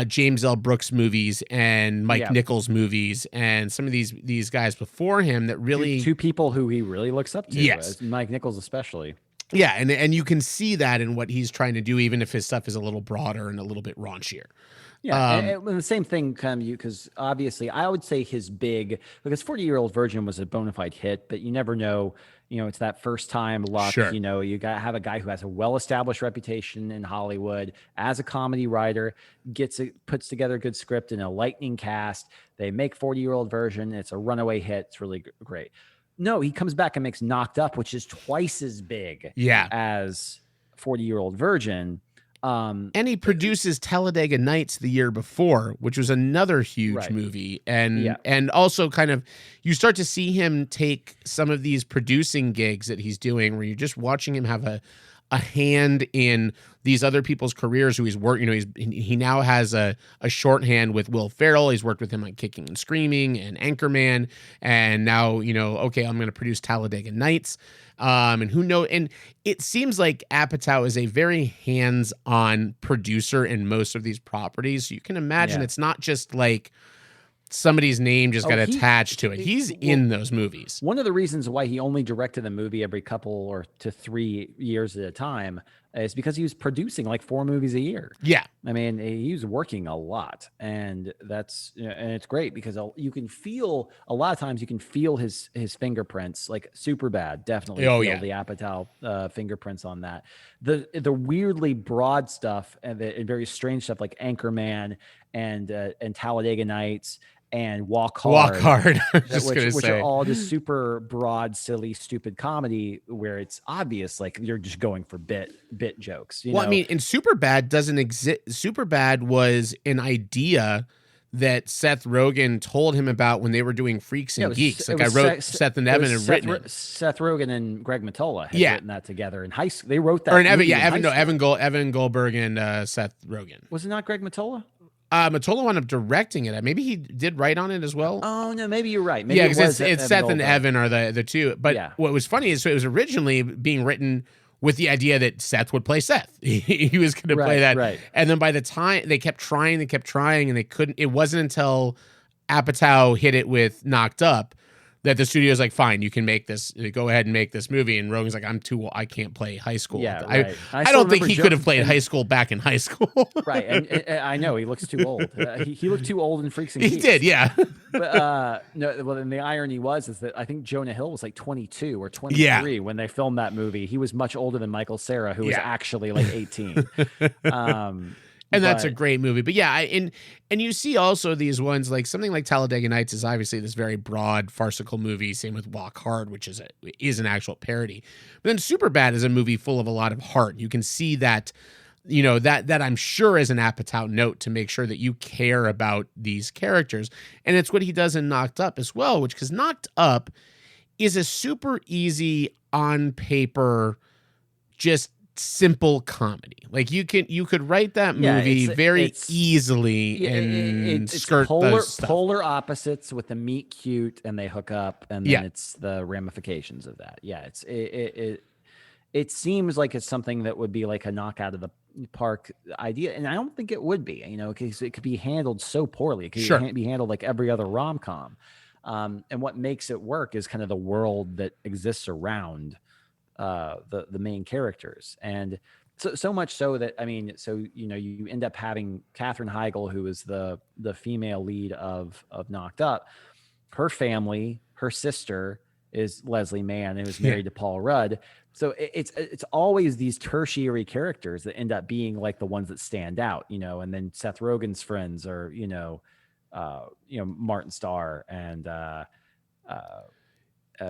James L. Brooks movies and Mike Nichols movies and some of these guys before him that really two people who he really looks up to. Mike Nichols especially. Yeah, and you can see that in what he's trying to do, even if his stuff is a little broader and a little bit raunchier. Yeah, and the same thing because obviously I would say his because 40-year-old virgin was a bona fide hit, but you never know, it's that first time luck. Sure. You got to have a guy who has a well-established reputation in Hollywood as a comedy writer, puts together a good script and a lightning cast. They make 40-year-old version. It's a runaway hit. It's really great. No, he comes back and makes Knocked Up, which is twice as big as 40-year-old virgin. And he produces Talladega Nights the year before, which was another huge movie. And also kind of, you start to see him take some of these producing gigs that he's doing where you're just watching him have a hand in these other people's careers who he's worked, he now has a shorthand with Will Ferrell. He's worked with him on Kicking and Screaming and Anchorman. And now, okay, I'm going to produce Talladega Nights. And who knows? And it seems like Apatow is a very hands-on producer in most of these properties. So you can imagine it's not just like somebody's name just got attached to it. He's in those movies. One of the reasons why he only directed a movie every couple or to 3 years at a time is because he was producing like 4 movies a year. Yeah. I mean, he was working a lot, and that's, and it's great because you can feel, a lot of times you can feel his fingerprints, like Superbad, definitely feel the Apatow fingerprints on that. The weirdly broad stuff and the very strange stuff like Anchorman and Talladega Nights and Walk Hard, which are all just super broad, silly, stupid comedy where it's obvious like you're just going for bit jokes. I mean, and Superbad doesn't exist. Superbad was an idea that Seth Rogen told him about when they were doing Freaks and Geeks. Like I wrote Seth and Evan and written it. Seth Rogen and Greg Mottola had written that together in high school. They wrote that. Or Evan Goldberg and Seth Rogen. Was it not Greg Mottola? Mottola wound up directing it. Maybe he did write on it as well. Oh no, maybe you're right. Maybe because it's Seth and Evan are the two. But what was funny is it was originally being written with the idea that Seth would play Seth. He was going to play that. Right. And then by the time they kept trying, and they couldn't. It wasn't until Apatow hit it with Knocked Up that the studio's like, fine, you can make this, go ahead and make this movie. And Rogen's like, I'm too, I can't play high school. Yeah, right. I don't think he could have played high school back in high school. Right. And I know he looks too old. He looked too old in Freaks and Geeks. He did, yeah. But no, well, then the irony is that I think Jonah Hill was like 22 or 23 when they filmed that movie. He was much older than Michael Cera, who was actually like 18. And that's a great movie. But yeah, and you see also these ones, like something like Talladega Nights is obviously this very broad farcical movie. Same with Walk Hard, which is an actual parody. But then Superbad is a movie full of a lot of heart. You can see that, you know, that I'm sure is an Apatow note to make sure that you care about these characters. And it's what he does in Knocked Up as well, because Knocked Up is a super easy on paper, just simple comedy. Like you could write that movie very easily and skirt those stuff. Polar opposites with the meet cute and they hook up, and then it's the ramifications of that. Yeah, it seems like it's something that would be like a knockout of the park idea, and I don't think it would be. You know, because it could be handled so poorly. It could be handled like every other rom-com. And what makes it work is kind of the world that exists around the main characters. And so much so that, I mean, so, you know, you end up having Katherine Heigl, who is the female lead of Knocked Up. Her family, her sister is Leslie Mann, who is married to Paul Rudd. So it's always these tertiary characters that end up being like the ones that stand out, you know. And then Seth Rogen's friends are, Martin Starr and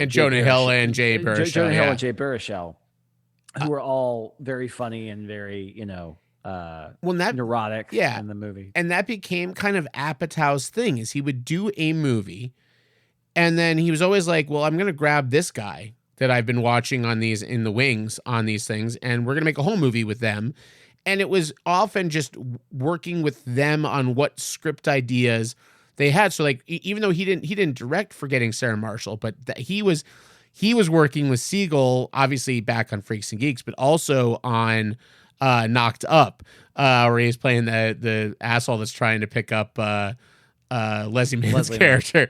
Jonah Hill and Jay Baruchel. Jonah Hill and Jay Baruchel, who are all very funny and very, neurotic in the movie. And that became kind of Apatow's thing, is he would do a movie and then he was always like, well, I'm going to grab this guy that I've been watching on these in the wings on these things, and we're going to make a whole movie with them. And it was often just working with them on what script ideas they had. So like, even though he didn't direct Forgetting Sarah Marshall, but he was working with Siegel, obviously back on Freaks and Geeks, but also on Knocked Up, where he's playing the asshole that's trying to pick up Leslie Mann's character,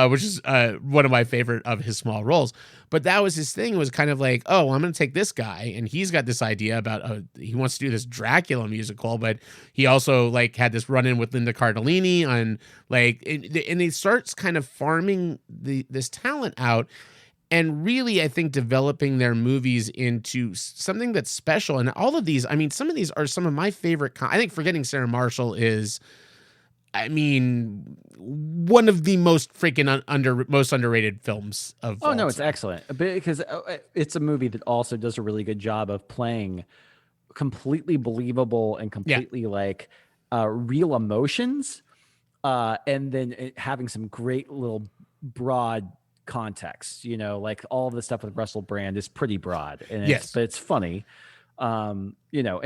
which is one of my favorite of his small roles. But that was his thing, was kind of like, oh, I'm going to take this guy, and he's got this idea about he wants to do this Dracula musical, but he also like had this run-in with Linda Cardellini on like, and he starts kind of farming this talent out, and really, I think, developing their movies into something that's special. And all of these, I mean, some of these are some of my favorite. I think Forgetting Sarah Marshall is, I mean, one of the most freaking most underrated films of all it's excellent, because it's a movie that also does a really good job of playing completely believable and completely real emotions, and then having some great little broad context. You know, like all of the stuff with Russell Brand is pretty broad, and but it's funny. And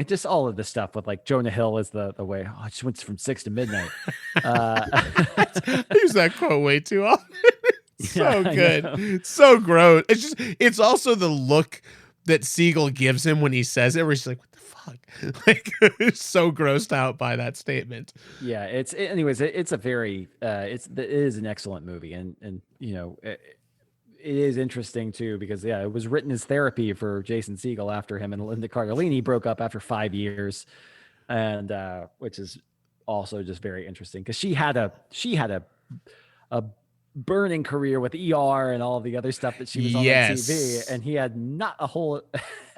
just all of the stuff with like Jonah Hill is the way, I just went from 6 to midnight. I use that quote way too often. So good. So gross. It's also the look that Siegel gives him when he says it, where he's like, what the fuck? Like, so grossed out by that statement. Yeah. It's a very, it is an excellent movie. And it is interesting too, because it was written as therapy for Jason Segel after him and Linda Cardellini broke up after 5 years, and which is also just very interesting, because she had a burning career with ER and all the other stuff that she was on TV, and he had not a whole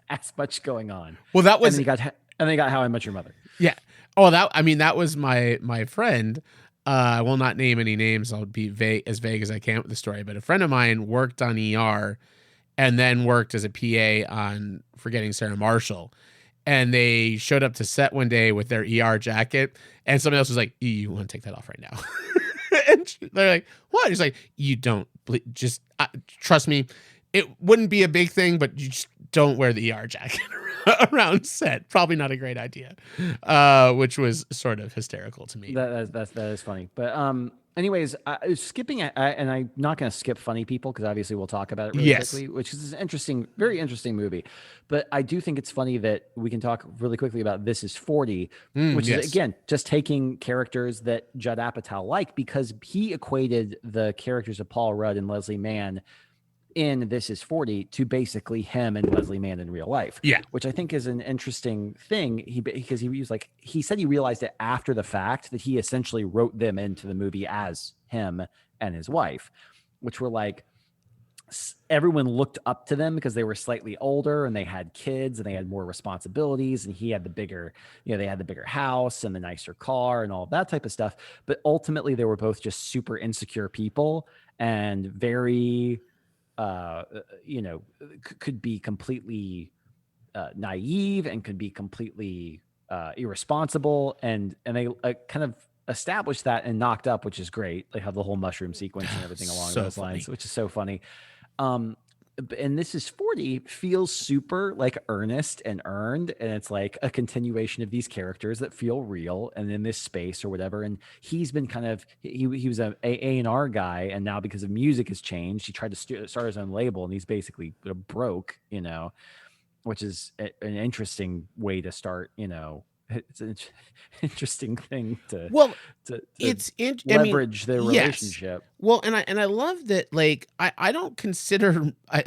as much going on. Well, that was, and then he got How I Met Your Mother. Yeah. Oh, that was my friend. I will not name any names. I'll be as vague as I can with the story. But a friend of mine worked on ER and then worked as a PA on Forgetting Sarah Marshall. And they showed up to set one day with their ER jacket, and somebody else was like, you want to take that off right now? And they're like, what? He's like, you don't, just trust me. It wouldn't be a big thing, but you just don't wear the ER jacket around set. Probably not a great idea, which was sort of hysterical to me. That is funny. But Anyways, skipping, and I'm not going to skip Funny People because obviously we'll talk about it really Yes. quickly, which is an interesting, very interesting movie. But I do think it's funny that we can talk really quickly about This Is 40, which yes. is, again, just taking characters that Judd Apatow liked, because he equated the characters of Paul Rudd and Leslie Mann in This Is 40 to basically him and Leslie Mann in real life. Yeah. Which I think is an interesting thing. Because he was like, he said he realized it after the fact that he essentially wrote them into the movie as him and his wife, which were like, everyone looked up to them because they were slightly older and they had kids and they had more responsibilities, and he had the bigger, they had the bigger house and the nicer car and all that type of stuff. But ultimately they were both just super insecure people and very, could be completely naive and could be completely irresponsible, and they kind of established that and Knocked Up, which is great. They have the whole mushroom sequence and everything along So those lines, funny. which is so funny. And This Is 40 feels super like earnest and earned, and it's like a continuation of these characters that feel real and in this space or whatever. And he's been kind of, he was a A&R guy, and now because of music has changed, he tried to start his own label, and he's basically broke, which is an interesting way to start. It's an interesting thing to leverage the relationship. Yes. Well, and I love that, like, I don't consider all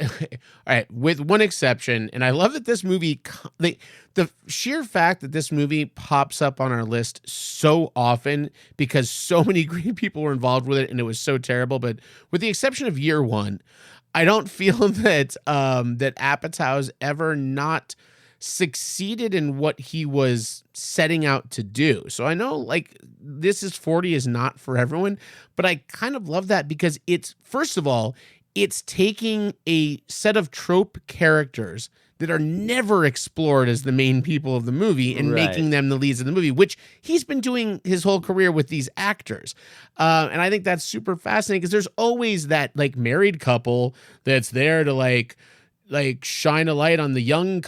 right, with one exception, and I love that this movie, the sheer fact that this movie pops up on our list so often because so many great people were involved with it and it was so terrible. But with the exception of Year One, I don't feel that that Apatow's ever not succeeded in what he was setting out to do. So I know, like, This Is 40 is not for everyone, but I kind of love that because it's, first of all, it's taking a set of trope characters that are never explored as the main people of the movie and making them the leads of the movie, which he's been doing his whole career with these actors. And I think that's super fascinating because there's always that, like, married couple that's there to like shine a light on the young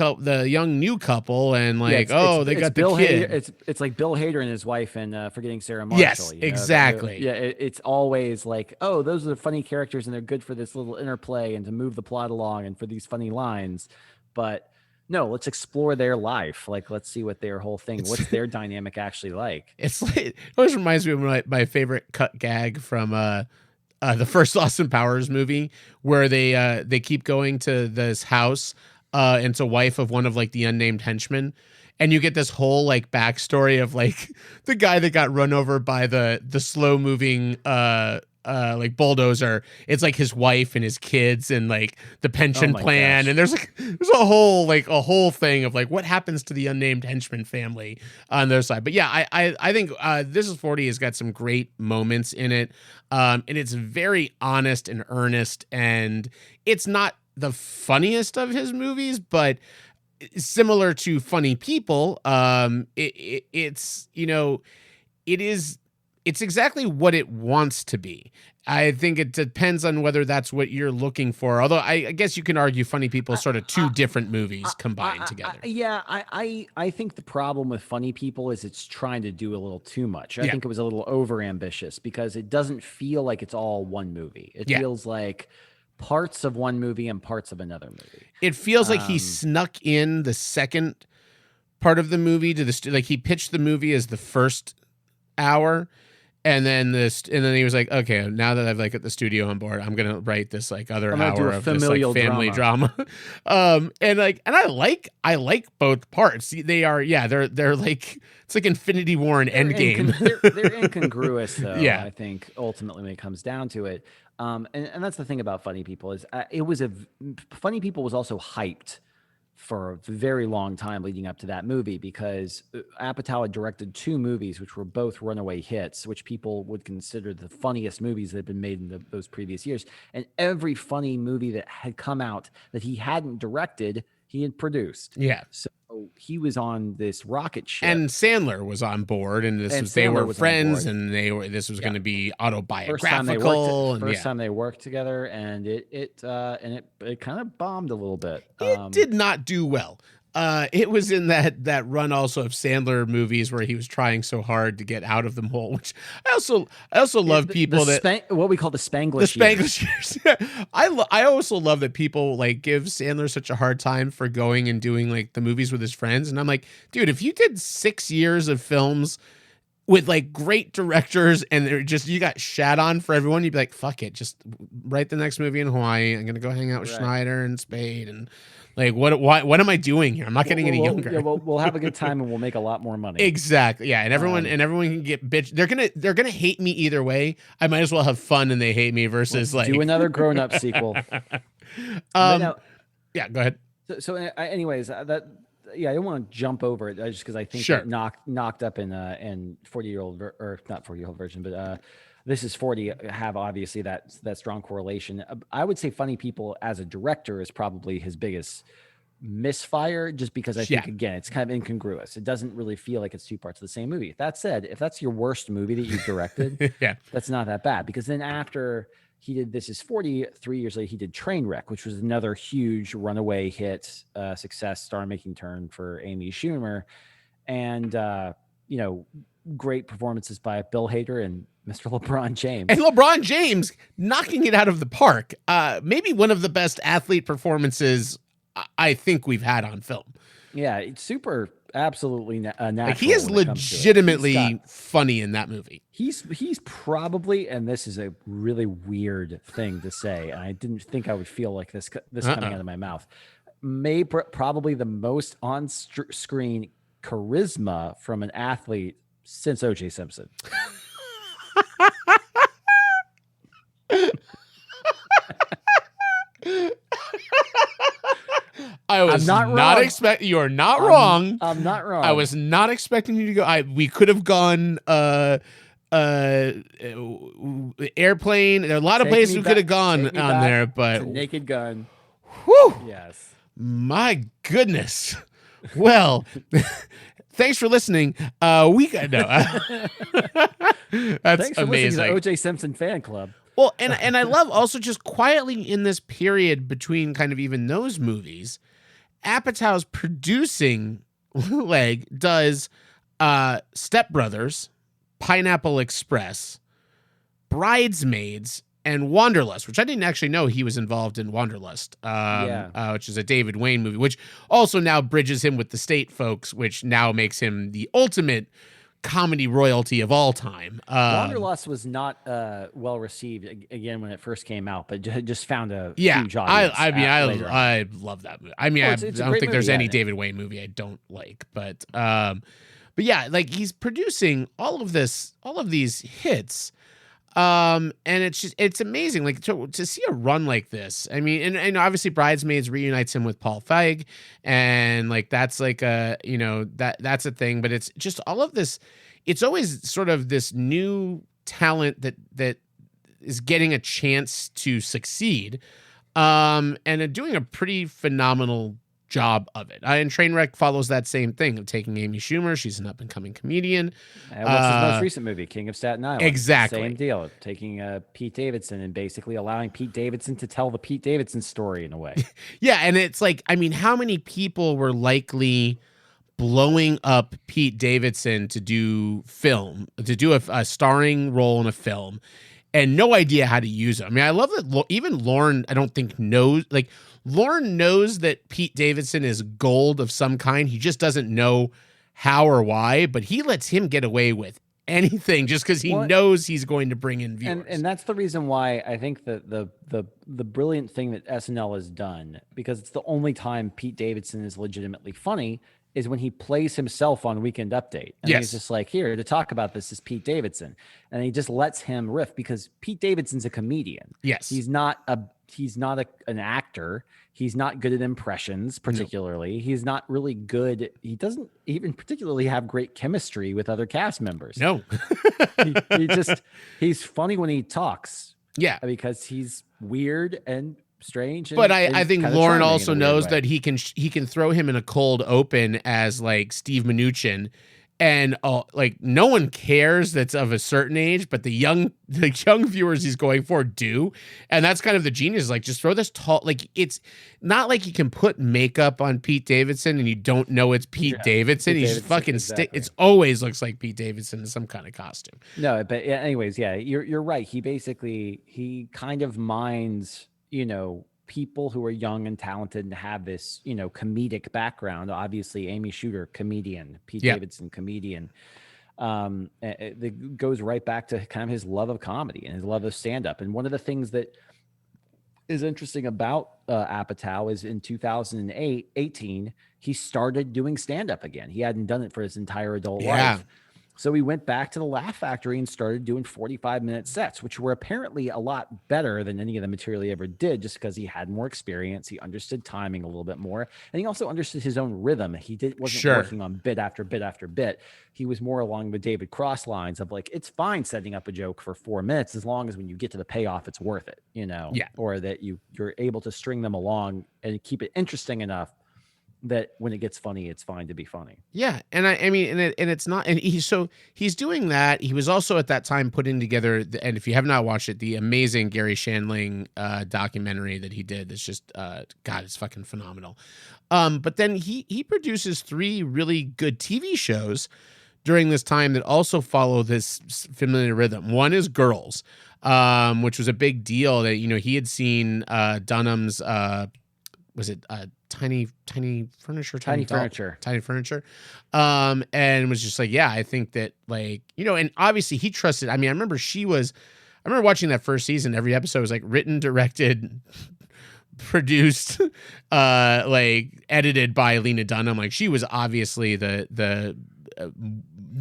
new couple, and like, they got the kid. It's like Bill Hader and his wife and Forgetting Sarah Marshall. Yes, exactly. It's always like, those are the funny characters and they're good for this little interplay and to move the plot along and for these funny lines. But no, let's explore their life. Like, let's see what their whole thing, what's their dynamic actually like. It's like, it always reminds me of my favorite cut gag from the first Austin Powers movie, where they keep going to this house, and it's a wife of one of, like, the unnamed henchmen, and you get this whole, like, backstory of, like, the guy that got run over by the slow moving like bulldozer. It's like his wife and his kids and, like, the pension plan, and there's a whole thing of, like, what happens to the unnamed henchman family on their side. But yeah, I think This Is 40 has got some great moments in it, and it's very honest and earnest, and it's not the funniest of his movies, but similar to Funny People, it's exactly what it wants to be. I think it depends on whether that's what you're looking for. Although I guess you can argue Funny People is sort of two different movies combined together. I think the problem with Funny People is it's trying to do a little too much. I think it was a little over ambitious because it doesn't feel like it's all one movie. It feels like parts of one movie and parts of another movie. It feels like he snuck in the second part of the movie to like he pitched the movie as the first hour. And then he was like, okay, now that I've, like, got the studio on board, I'm gonna write this, like, other hour of this, like, family drama. And I like both parts. They are, they're like, it's like Infinity War and Endgame. They're incongruous though. Yeah. I think ultimately when it comes down to it, and that's the thing about Funny People is Funny People was also hyped for a very long time leading up to that movie because Apatow had directed two movies which were both runaway hits, which people would consider the funniest movies that had been made in those previous years. And every funny movie that had come out that he hadn't directed, he had produced. Yeah. So he was on this rocket ship. And Sandler was on board, and they were friends, and this was going to be autobiographical. First time they worked together, and it kind of bombed a little bit. It did not do well. It was in that run also of Sandler movies where he was trying so hard to get out of the hole, which I also love people what we call the Spanglish years. I also love that people like give Sandler such a hard time for going and doing like the movies with his friends. And I'm like, dude, if you did 6 years of films with like great directors and they're just, you got shat on for everyone, you'd be like, fuck it, just write the next movie in Hawaii. I'm gonna go hang out with Schneider and Spade and like what am I doing here? I'm not getting any younger. Yeah, we'll have a good time and we'll make a lot more money. Exactly. Yeah, and everyone can get bitch. They're gonna hate me either way. I might as well have fun and they hate me versus like do another Grown Up sequel. Yeah, go ahead. Anyways, that. Yeah, I don't want to jump over it just because I think that knocked up in 40-year-old or not 40-year-old version, but This Is 40 have obviously that strong correlation. I would say Funny People as a director is probably his biggest misfire, just because I think again it's kind of incongruous. It doesn't really feel like it's two parts of the same movie. That said, if that's your worst movie that you've directed, that's not that bad, because then after he did This Is 40, 3 years later, he did Trainwreck, which was another huge runaway hit, success, star-making turn for Amy Schumer. And, great performances by Bill Hader and Mr. LeBron James. And LeBron James knocking it out of the park. Maybe one of the best athlete performances I think we've had on film. Yeah, it's super, absolutely natural. Like he is legitimately funny in that movie. He's probably, and this is a really weird thing to say, and I didn't think I would feel like this coming out of my mouth. Probably the most on-screen charisma from an athlete since O.J. Simpson. I was not expecting. You are not wrong. I'm not wrong. I was not expecting you to go. We could have gone airplane. There are a lot of places we could have gone on there, but Naked Gun. Whew, yes. My goodness. Well, thanks for listening. We got no. That's thanks for amazing. Listening to O.J. Simpson fan club. Well, and I love also just quietly in this period between kind of even those movies, Apatow's producing leg does Step Brothers, Pineapple Express, Bridesmaids, and Wanderlust, which I didn't actually know he was involved in Wanderlust, which is a David Wayne movie, which also now bridges him with the State folks, which now makes him the ultimate comedy royalty of all time. Wanderlust was not well received again when it first came out, but just found a huge audience. I love that movie. I mean, I don't think there's any David Wayne movie I don't like, but yeah, like he's producing all of these hits. And it's amazing, like to see a run like this. I mean, and obviously Bridesmaids reunites him with Paul Feig, and like that's like that's a thing. But it's just all of this. It's always sort of this new talent that is getting a chance to succeed, and doing a pretty phenomenal job of it. And Trainwreck follows that same thing of taking Amy Schumer. She's an up-and-coming comedian. What's his most recent movie? King of Staten Island. Exactly. Same deal. Taking Pete Davidson and basically allowing Pete Davidson to tell the Pete Davidson story in a way. Yeah, and it's like, I mean, how many people were likely blowing up Pete Davidson to do a starring role in a film and no idea how to use it? I mean, I love that even Lauren, I don't think knows, like, Lauren knows that Pete Davidson is gold of some kind. He just doesn't know how or why, but he lets him get away with anything just because he knows he's going to bring in viewers. And that's the reason why I think that the brilliant thing that SNL has done, because it's the only time Pete Davidson is legitimately funny, is when he plays himself on Weekend Update. And he's just like, here to talk about this is Pete Davidson. And he just lets him riff because Pete Davidson's a comedian. Yes. He's not an actor. He's not good at impressions, particularly. No. He's not really good. He doesn't even particularly have great chemistry with other cast members. No. he's funny when he talks. Yeah. Because he's weird and strange. But I think Lauren also knows that he can throw him in a cold open as like Steve Mnuchin and like no one cares that's of a certain age, but the young viewers he's going for do, and that's kind of the genius. Like, just throw this tall. Like, it's not like you can put makeup on Pete Davidson and you don't know it's Pete Davidson. He's just fucking stick. It's always looks like Pete Davidson in some kind of costume. No, but yeah, anyways, yeah, you're right. He kind of minds, people who are young and talented and have this, comedic background. Obviously, Amy Shooter, comedian, Pete Davidson, comedian. It goes right back to kind of his love of comedy and his love of stand-up. And one of the things that is interesting about Apatow is in 2018, he started doing stand-up again. He hadn't done it for his entire adult life. So he went back to the Laugh Factory and started doing 45-minute sets, which were apparently a lot better than any of the material he ever did, just because he had more experience. He understood timing a little bit more. And he also understood his own rhythm. He wasn't working on bit after bit after bit. He was more along the David Cross lines of like, it's fine setting up a joke for 4 minutes, as long as when you get to the payoff, it's worth it, or that you're able to string them along and keep it interesting enough that when it gets funny, it's fine to be funny. Yeah. And I mean, and it's not, and he's doing that. He was also at that time putting together, and if you have not watched it, the amazing Gary Shandling documentary that he did. That's just, God, it's fucking phenomenal. But then he produces 3 really good TV shows during this time that also follow this familiar rhythm. One is Girls, which was a big deal that, he had seen Dunham's, was it Tiny Furniture, and was just like, yeah, I think that, like, and obviously he trusted. I mean, I remember watching that first season. Every episode was like written, directed, produced, like edited by Lena Dunham. Like, she was obviously the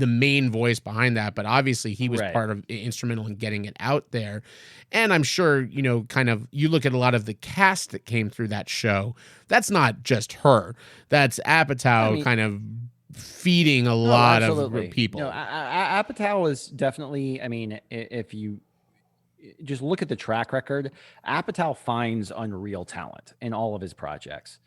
main voice behind that, but obviously he was part of instrumental in getting it out there. And I'm sure, kind of, you look at a lot of the cast that came through that show, that's not just her. That's Apatow kind of feeding a lot of people. Apatow is definitely, I mean, if you just look at the track record, Apatow finds unreal talent in all of his projects.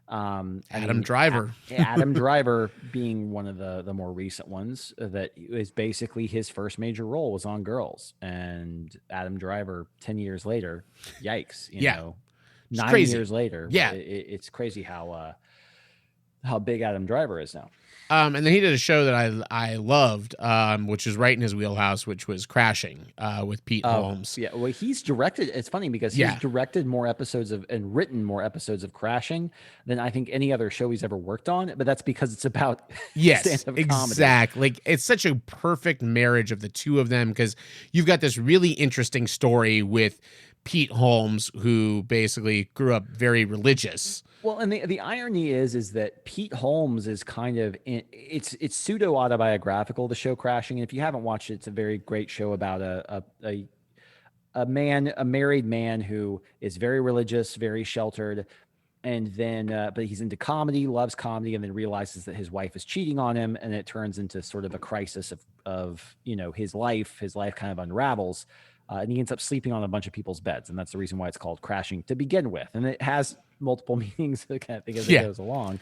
Adam Driver. Adam Driver being one of the more recent ones that is basically his first major role was on Girls, and Adam Driver 10 years later, yikes, you know, 9 years later. Yeah. It's crazy how big Adam Driver is now. And then he did a show that I loved, which is right in his wheelhouse, which was Crashing with Pete Holmes. Yeah, well, he's directed. It's funny because he's directed more episodes and written more episodes of Crashing than I think any other show he's ever worked on. But that's because it's about stand-up comedy. Exactly. Like, it's such a perfect marriage of the two of them, because you've got this really interesting story with Pete Holmes, who basically grew up very religious. Well, and the irony is that Pete Holmes is kind of it's pseudo autobiographical, the show Crashing. And if you haven't watched it, it's a very great show about a married man who is very religious, very sheltered, and then but he's into comedy, loves comedy, and then realizes that his wife is cheating on him, and it turns into sort of a crisis of his life. His life kind of unravels. And he ends up sleeping on a bunch of people's beds, and that's the reason why it's called Crashing to begin with. And it has multiple meanings kind of thing as it goes along.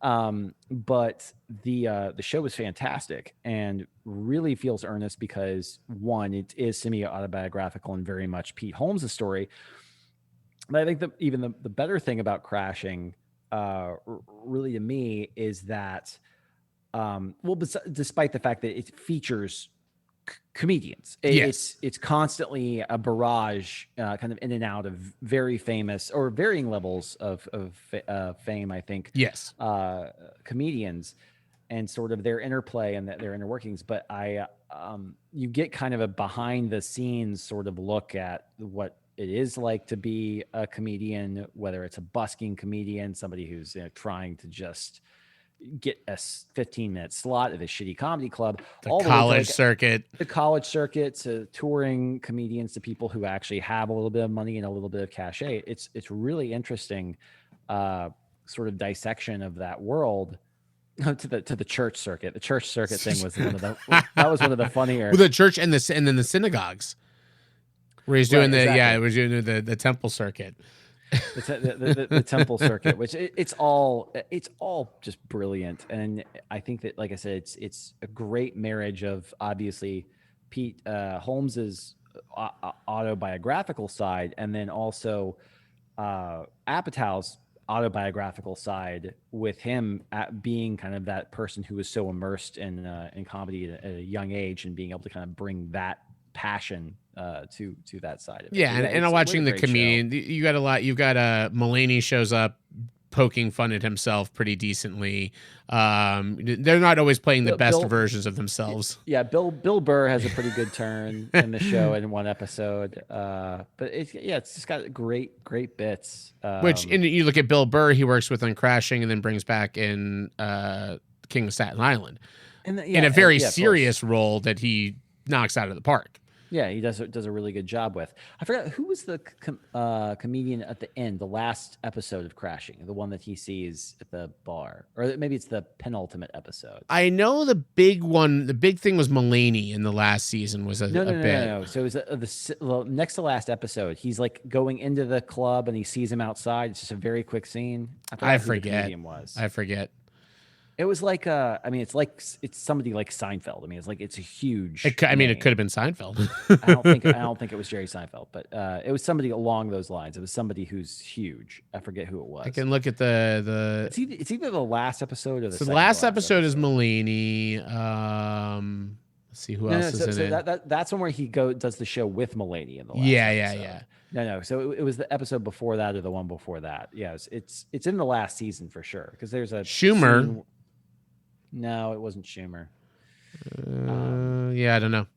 But the show is fantastic and really feels earnest because, one, it is semi-autobiographical and very much Pete Holmes' story. But I think the better thing about Crashing, really to me, is that, despite the fact that it features comedians, it's constantly a barrage, kind of in and out of very famous or varying levels of fame, I think. Yes, comedians and sort of their interplay and their inner workings. But you get kind of a behind the scenes sort of look at what it is like to be a comedian, whether it's a busking comedian, somebody who's trying to just get a 15-minute slot at a shitty comedy club, the college circuit, to touring comedians, to people who actually have a little bit of money and a little bit of cachet. It's really interesting, sort of dissection of that world. To the church circuit. The church circuit thing was one of the funnier. Well, the church and then the synagogues, where he's doing the temple circuit. the temple circuit, which it's all just brilliant. And I think that, like I said, it's a great marriage of obviously Pete Holmes's autobiographical side, and then also Apatow's autobiographical side, with him being kind of that person who was so immersed in comedy at a young age, and being able to kind of bring that passion to that side of it. Yeah, and watching the comedian, you got a lot. You've got Mulaney shows up poking fun at himself pretty decently. They're not always playing the best versions of themselves. Yeah, Bill Burr has a pretty good turn in the show in one episode. But it's just got great bits. Which, and you look at Bill Burr, he works with on Crashing, and then brings back in King of Staten Island, in a very serious role that he knocks out of the park. Yeah, he does a really good job with. I forgot who was the comedian at the end, the last episode of Crashing, the one that he sees at the bar, or maybe it's the penultimate episode. I know the big one. The big thing was Mulaney in the last season was a bit. No. So it was the next to last episode. He's like going into the club and he sees him outside. It's just a very quick scene. I forget. I forget. It was like it's somebody like Seinfeld. I mean, it's a huge. It could have been Seinfeld. I don't think it was Jerry Seinfeld, but it was somebody along those lines. It was somebody who's huge. I forget who it was. I can look at the. It's either the last episode or the. So the last episode is Mulaney. Let's see who else is in it. That's one where he does the show with Mulaney in the last. Yeah. No. So it was the episode before that or the one before that. Yeah, it's in the last season for sure, because there's a Schumer. No, it wasn't Schumer. Yeah, I don't know.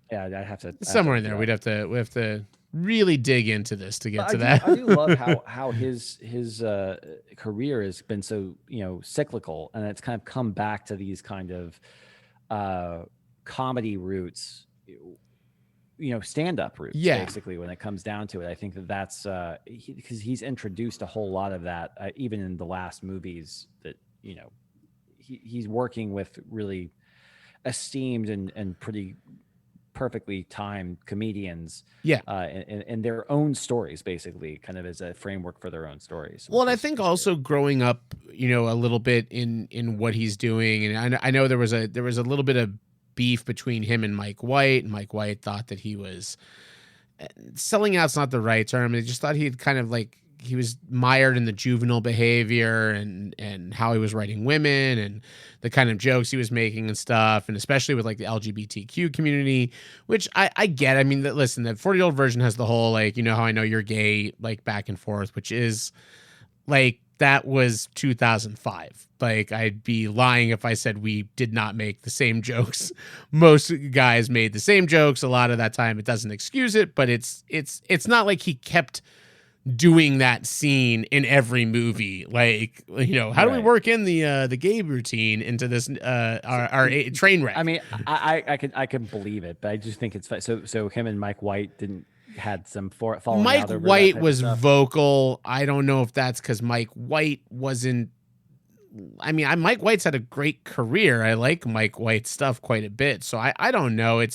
Yeah, I'd have to. Somewhere in there, we have to really dig into this to get to that. I do love how his career has been so cyclical, and it's kind of come back to these kind of comedy roots, stand-up roots. Yeah. Basically, when it comes down to it, I think that's because he's introduced a whole lot of that, even in the last movies that he's working with really esteemed and pretty perfectly timed comedians. Yeah. And their own stories, basically, kind of as a framework for their own stories. Well, and I think also growing up, a little bit in what he's doing, and I know there was a little bit of beef between him and Mike White, and Mike White thought that he was selling out's not the right term. He just thought he'd kind of he was mired in the juvenile behavior and how he was writing women and the kind of jokes he was making and stuff, and especially with the LGBTQ community, which I get. I mean, listen, the 40-year-old version has the whole how I know you're gay back and forth, which is that was 2005. I'd be lying if I said we did not make the same jokes. Most guys made the same jokes a lot of that time. It doesn't excuse it, but it's not like he kept doing that scene in every movie. How do we work in the gay routine into this our train wreck? I mean, I can believe it, but I just think it's so him and Mike White had some falling Mike out over White that was vocal. I don't know if that's because Mike White wasn't. I mean, Mike White's had a great career. I like Mike White's stuff quite a bit. So I don't know.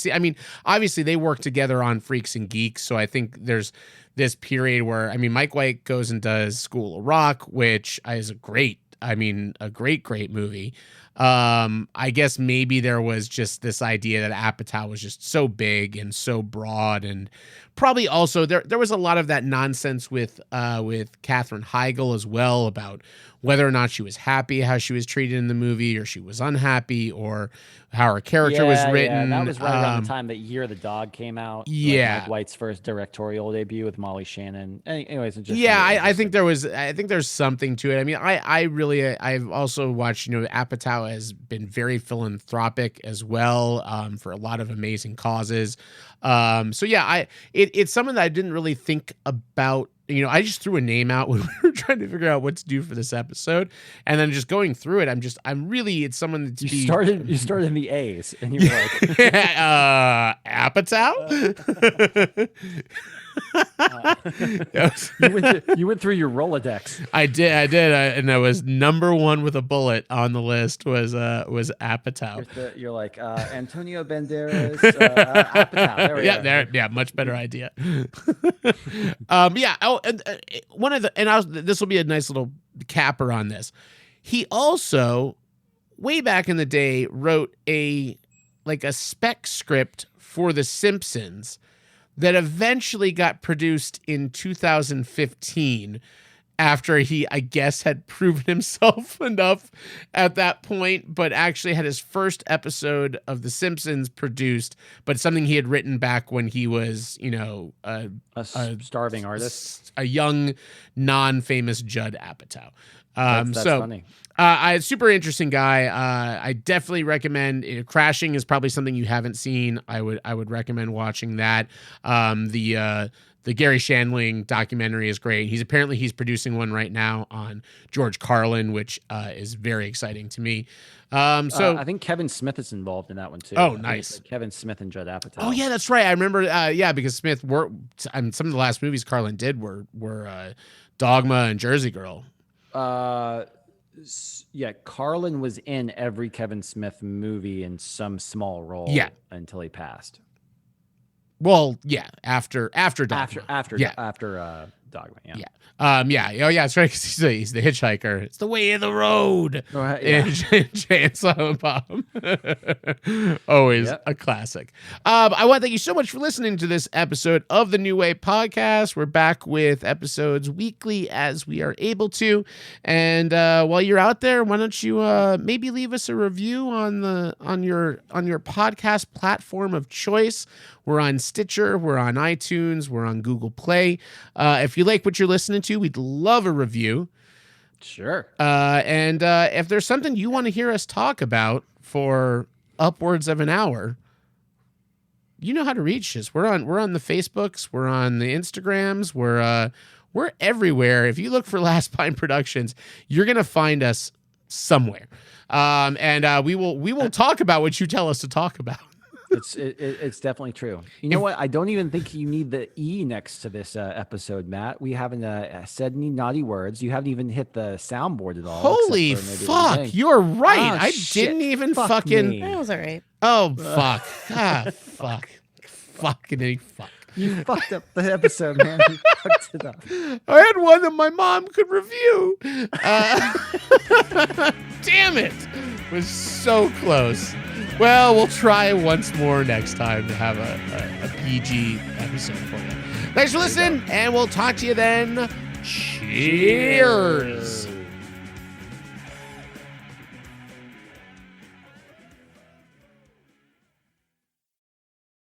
Obviously they work together on Freaks and Geeks. So I think there's this period where, Mike White goes and does School of Rock, which is a great movie. I guess maybe there was just this idea that Apatow was just so big and so broad, and probably also there was a lot of that nonsense with Katherine Heigl as well, about whether or not she was happy how she was treated in the movie, or she was unhappy, or how her character was written. Yeah, that was right around the time that Year of the Dog came out. Yeah, Mike White's first directorial debut with Molly Shannon. Anyways, I think there's something to it. I've also watched. Apatow has been very philanthropic as well, for a lot of amazing causes. It's something that I didn't really think about. I just threw a name out when we were trying to figure out what to do for this episode, and then just going through it, it's someone that's you started in the A's, and you were like, Apatow. You went through your Rolodex. I did, and I was number one with a bullet on the list was Apatow. You're like Antonio Banderas, Apatow. There we go. Yeah, much better idea. Yeah. Oh, and this will be a nice little capper on this. He also, way back in the day, wrote a spec script for The Simpsons that eventually got produced in 2015 after he, I guess, had proven himself enough at that point, but actually had his first episode of The Simpsons produced, but something he had written back when he was, a starving artist, a young, non-famous Judd Apatow. That's funny. A super interesting guy. I definitely recommend. Crashing is probably something you haven't seen. I would recommend watching that. The Gary Shandling documentary is great. He's producing one right now on George Carlin, which is very exciting to me. So I think Kevin Smith is involved in that one too. Oh, nice. Kevin Smith and Judd Apatow. Oh yeah, that's right. I remember. Because Smith some of the last movies Carlin did were Dogma and Jersey Girl. Carlin was in every Kevin Smith movie in some small role. Yeah. Until he passed. Well, yeah, after Dogma. After Dogma. Yeah. Yeah. Oh yeah, that's right. 'Cause he's the hitchhiker. It's the way of the road. Yeah. And Silent Bob. Always a classic. I want to thank you so much for listening to this episode of the New Way Podcast. We're back with episodes weekly as we are able to. And while you're out there, why don't you maybe leave us a review on your podcast platform of choice. We're on Stitcher, we're on iTunes, we're on Google Play. If you like what you're listening to, we'd love a review. Sure. And if there's something you want to hear us talk about for upwards of an hour, you know how to reach us. We're on the Facebooks, we're on the Instagrams, we're everywhere. If you look for Last Pine Productions, you're gonna find us somewhere. And we will talk about what you tell us to talk about. It's definitely true. You know what? I don't even think you need the E next to this episode, Matt. We haven't said any naughty words. You haven't even hit the soundboard at all. Holy fuck! You're right. I didn't even fucking. Me. That was all right. Oh fuck! Fuck! Fucking fuck! You fucked up the episode, man. You fucked it up. I had one that my mom could review. Damn it! Was so close. Well, we'll try once more next time to have a PG episode for you. Thanks for listening, and we'll talk to you then. Cheers.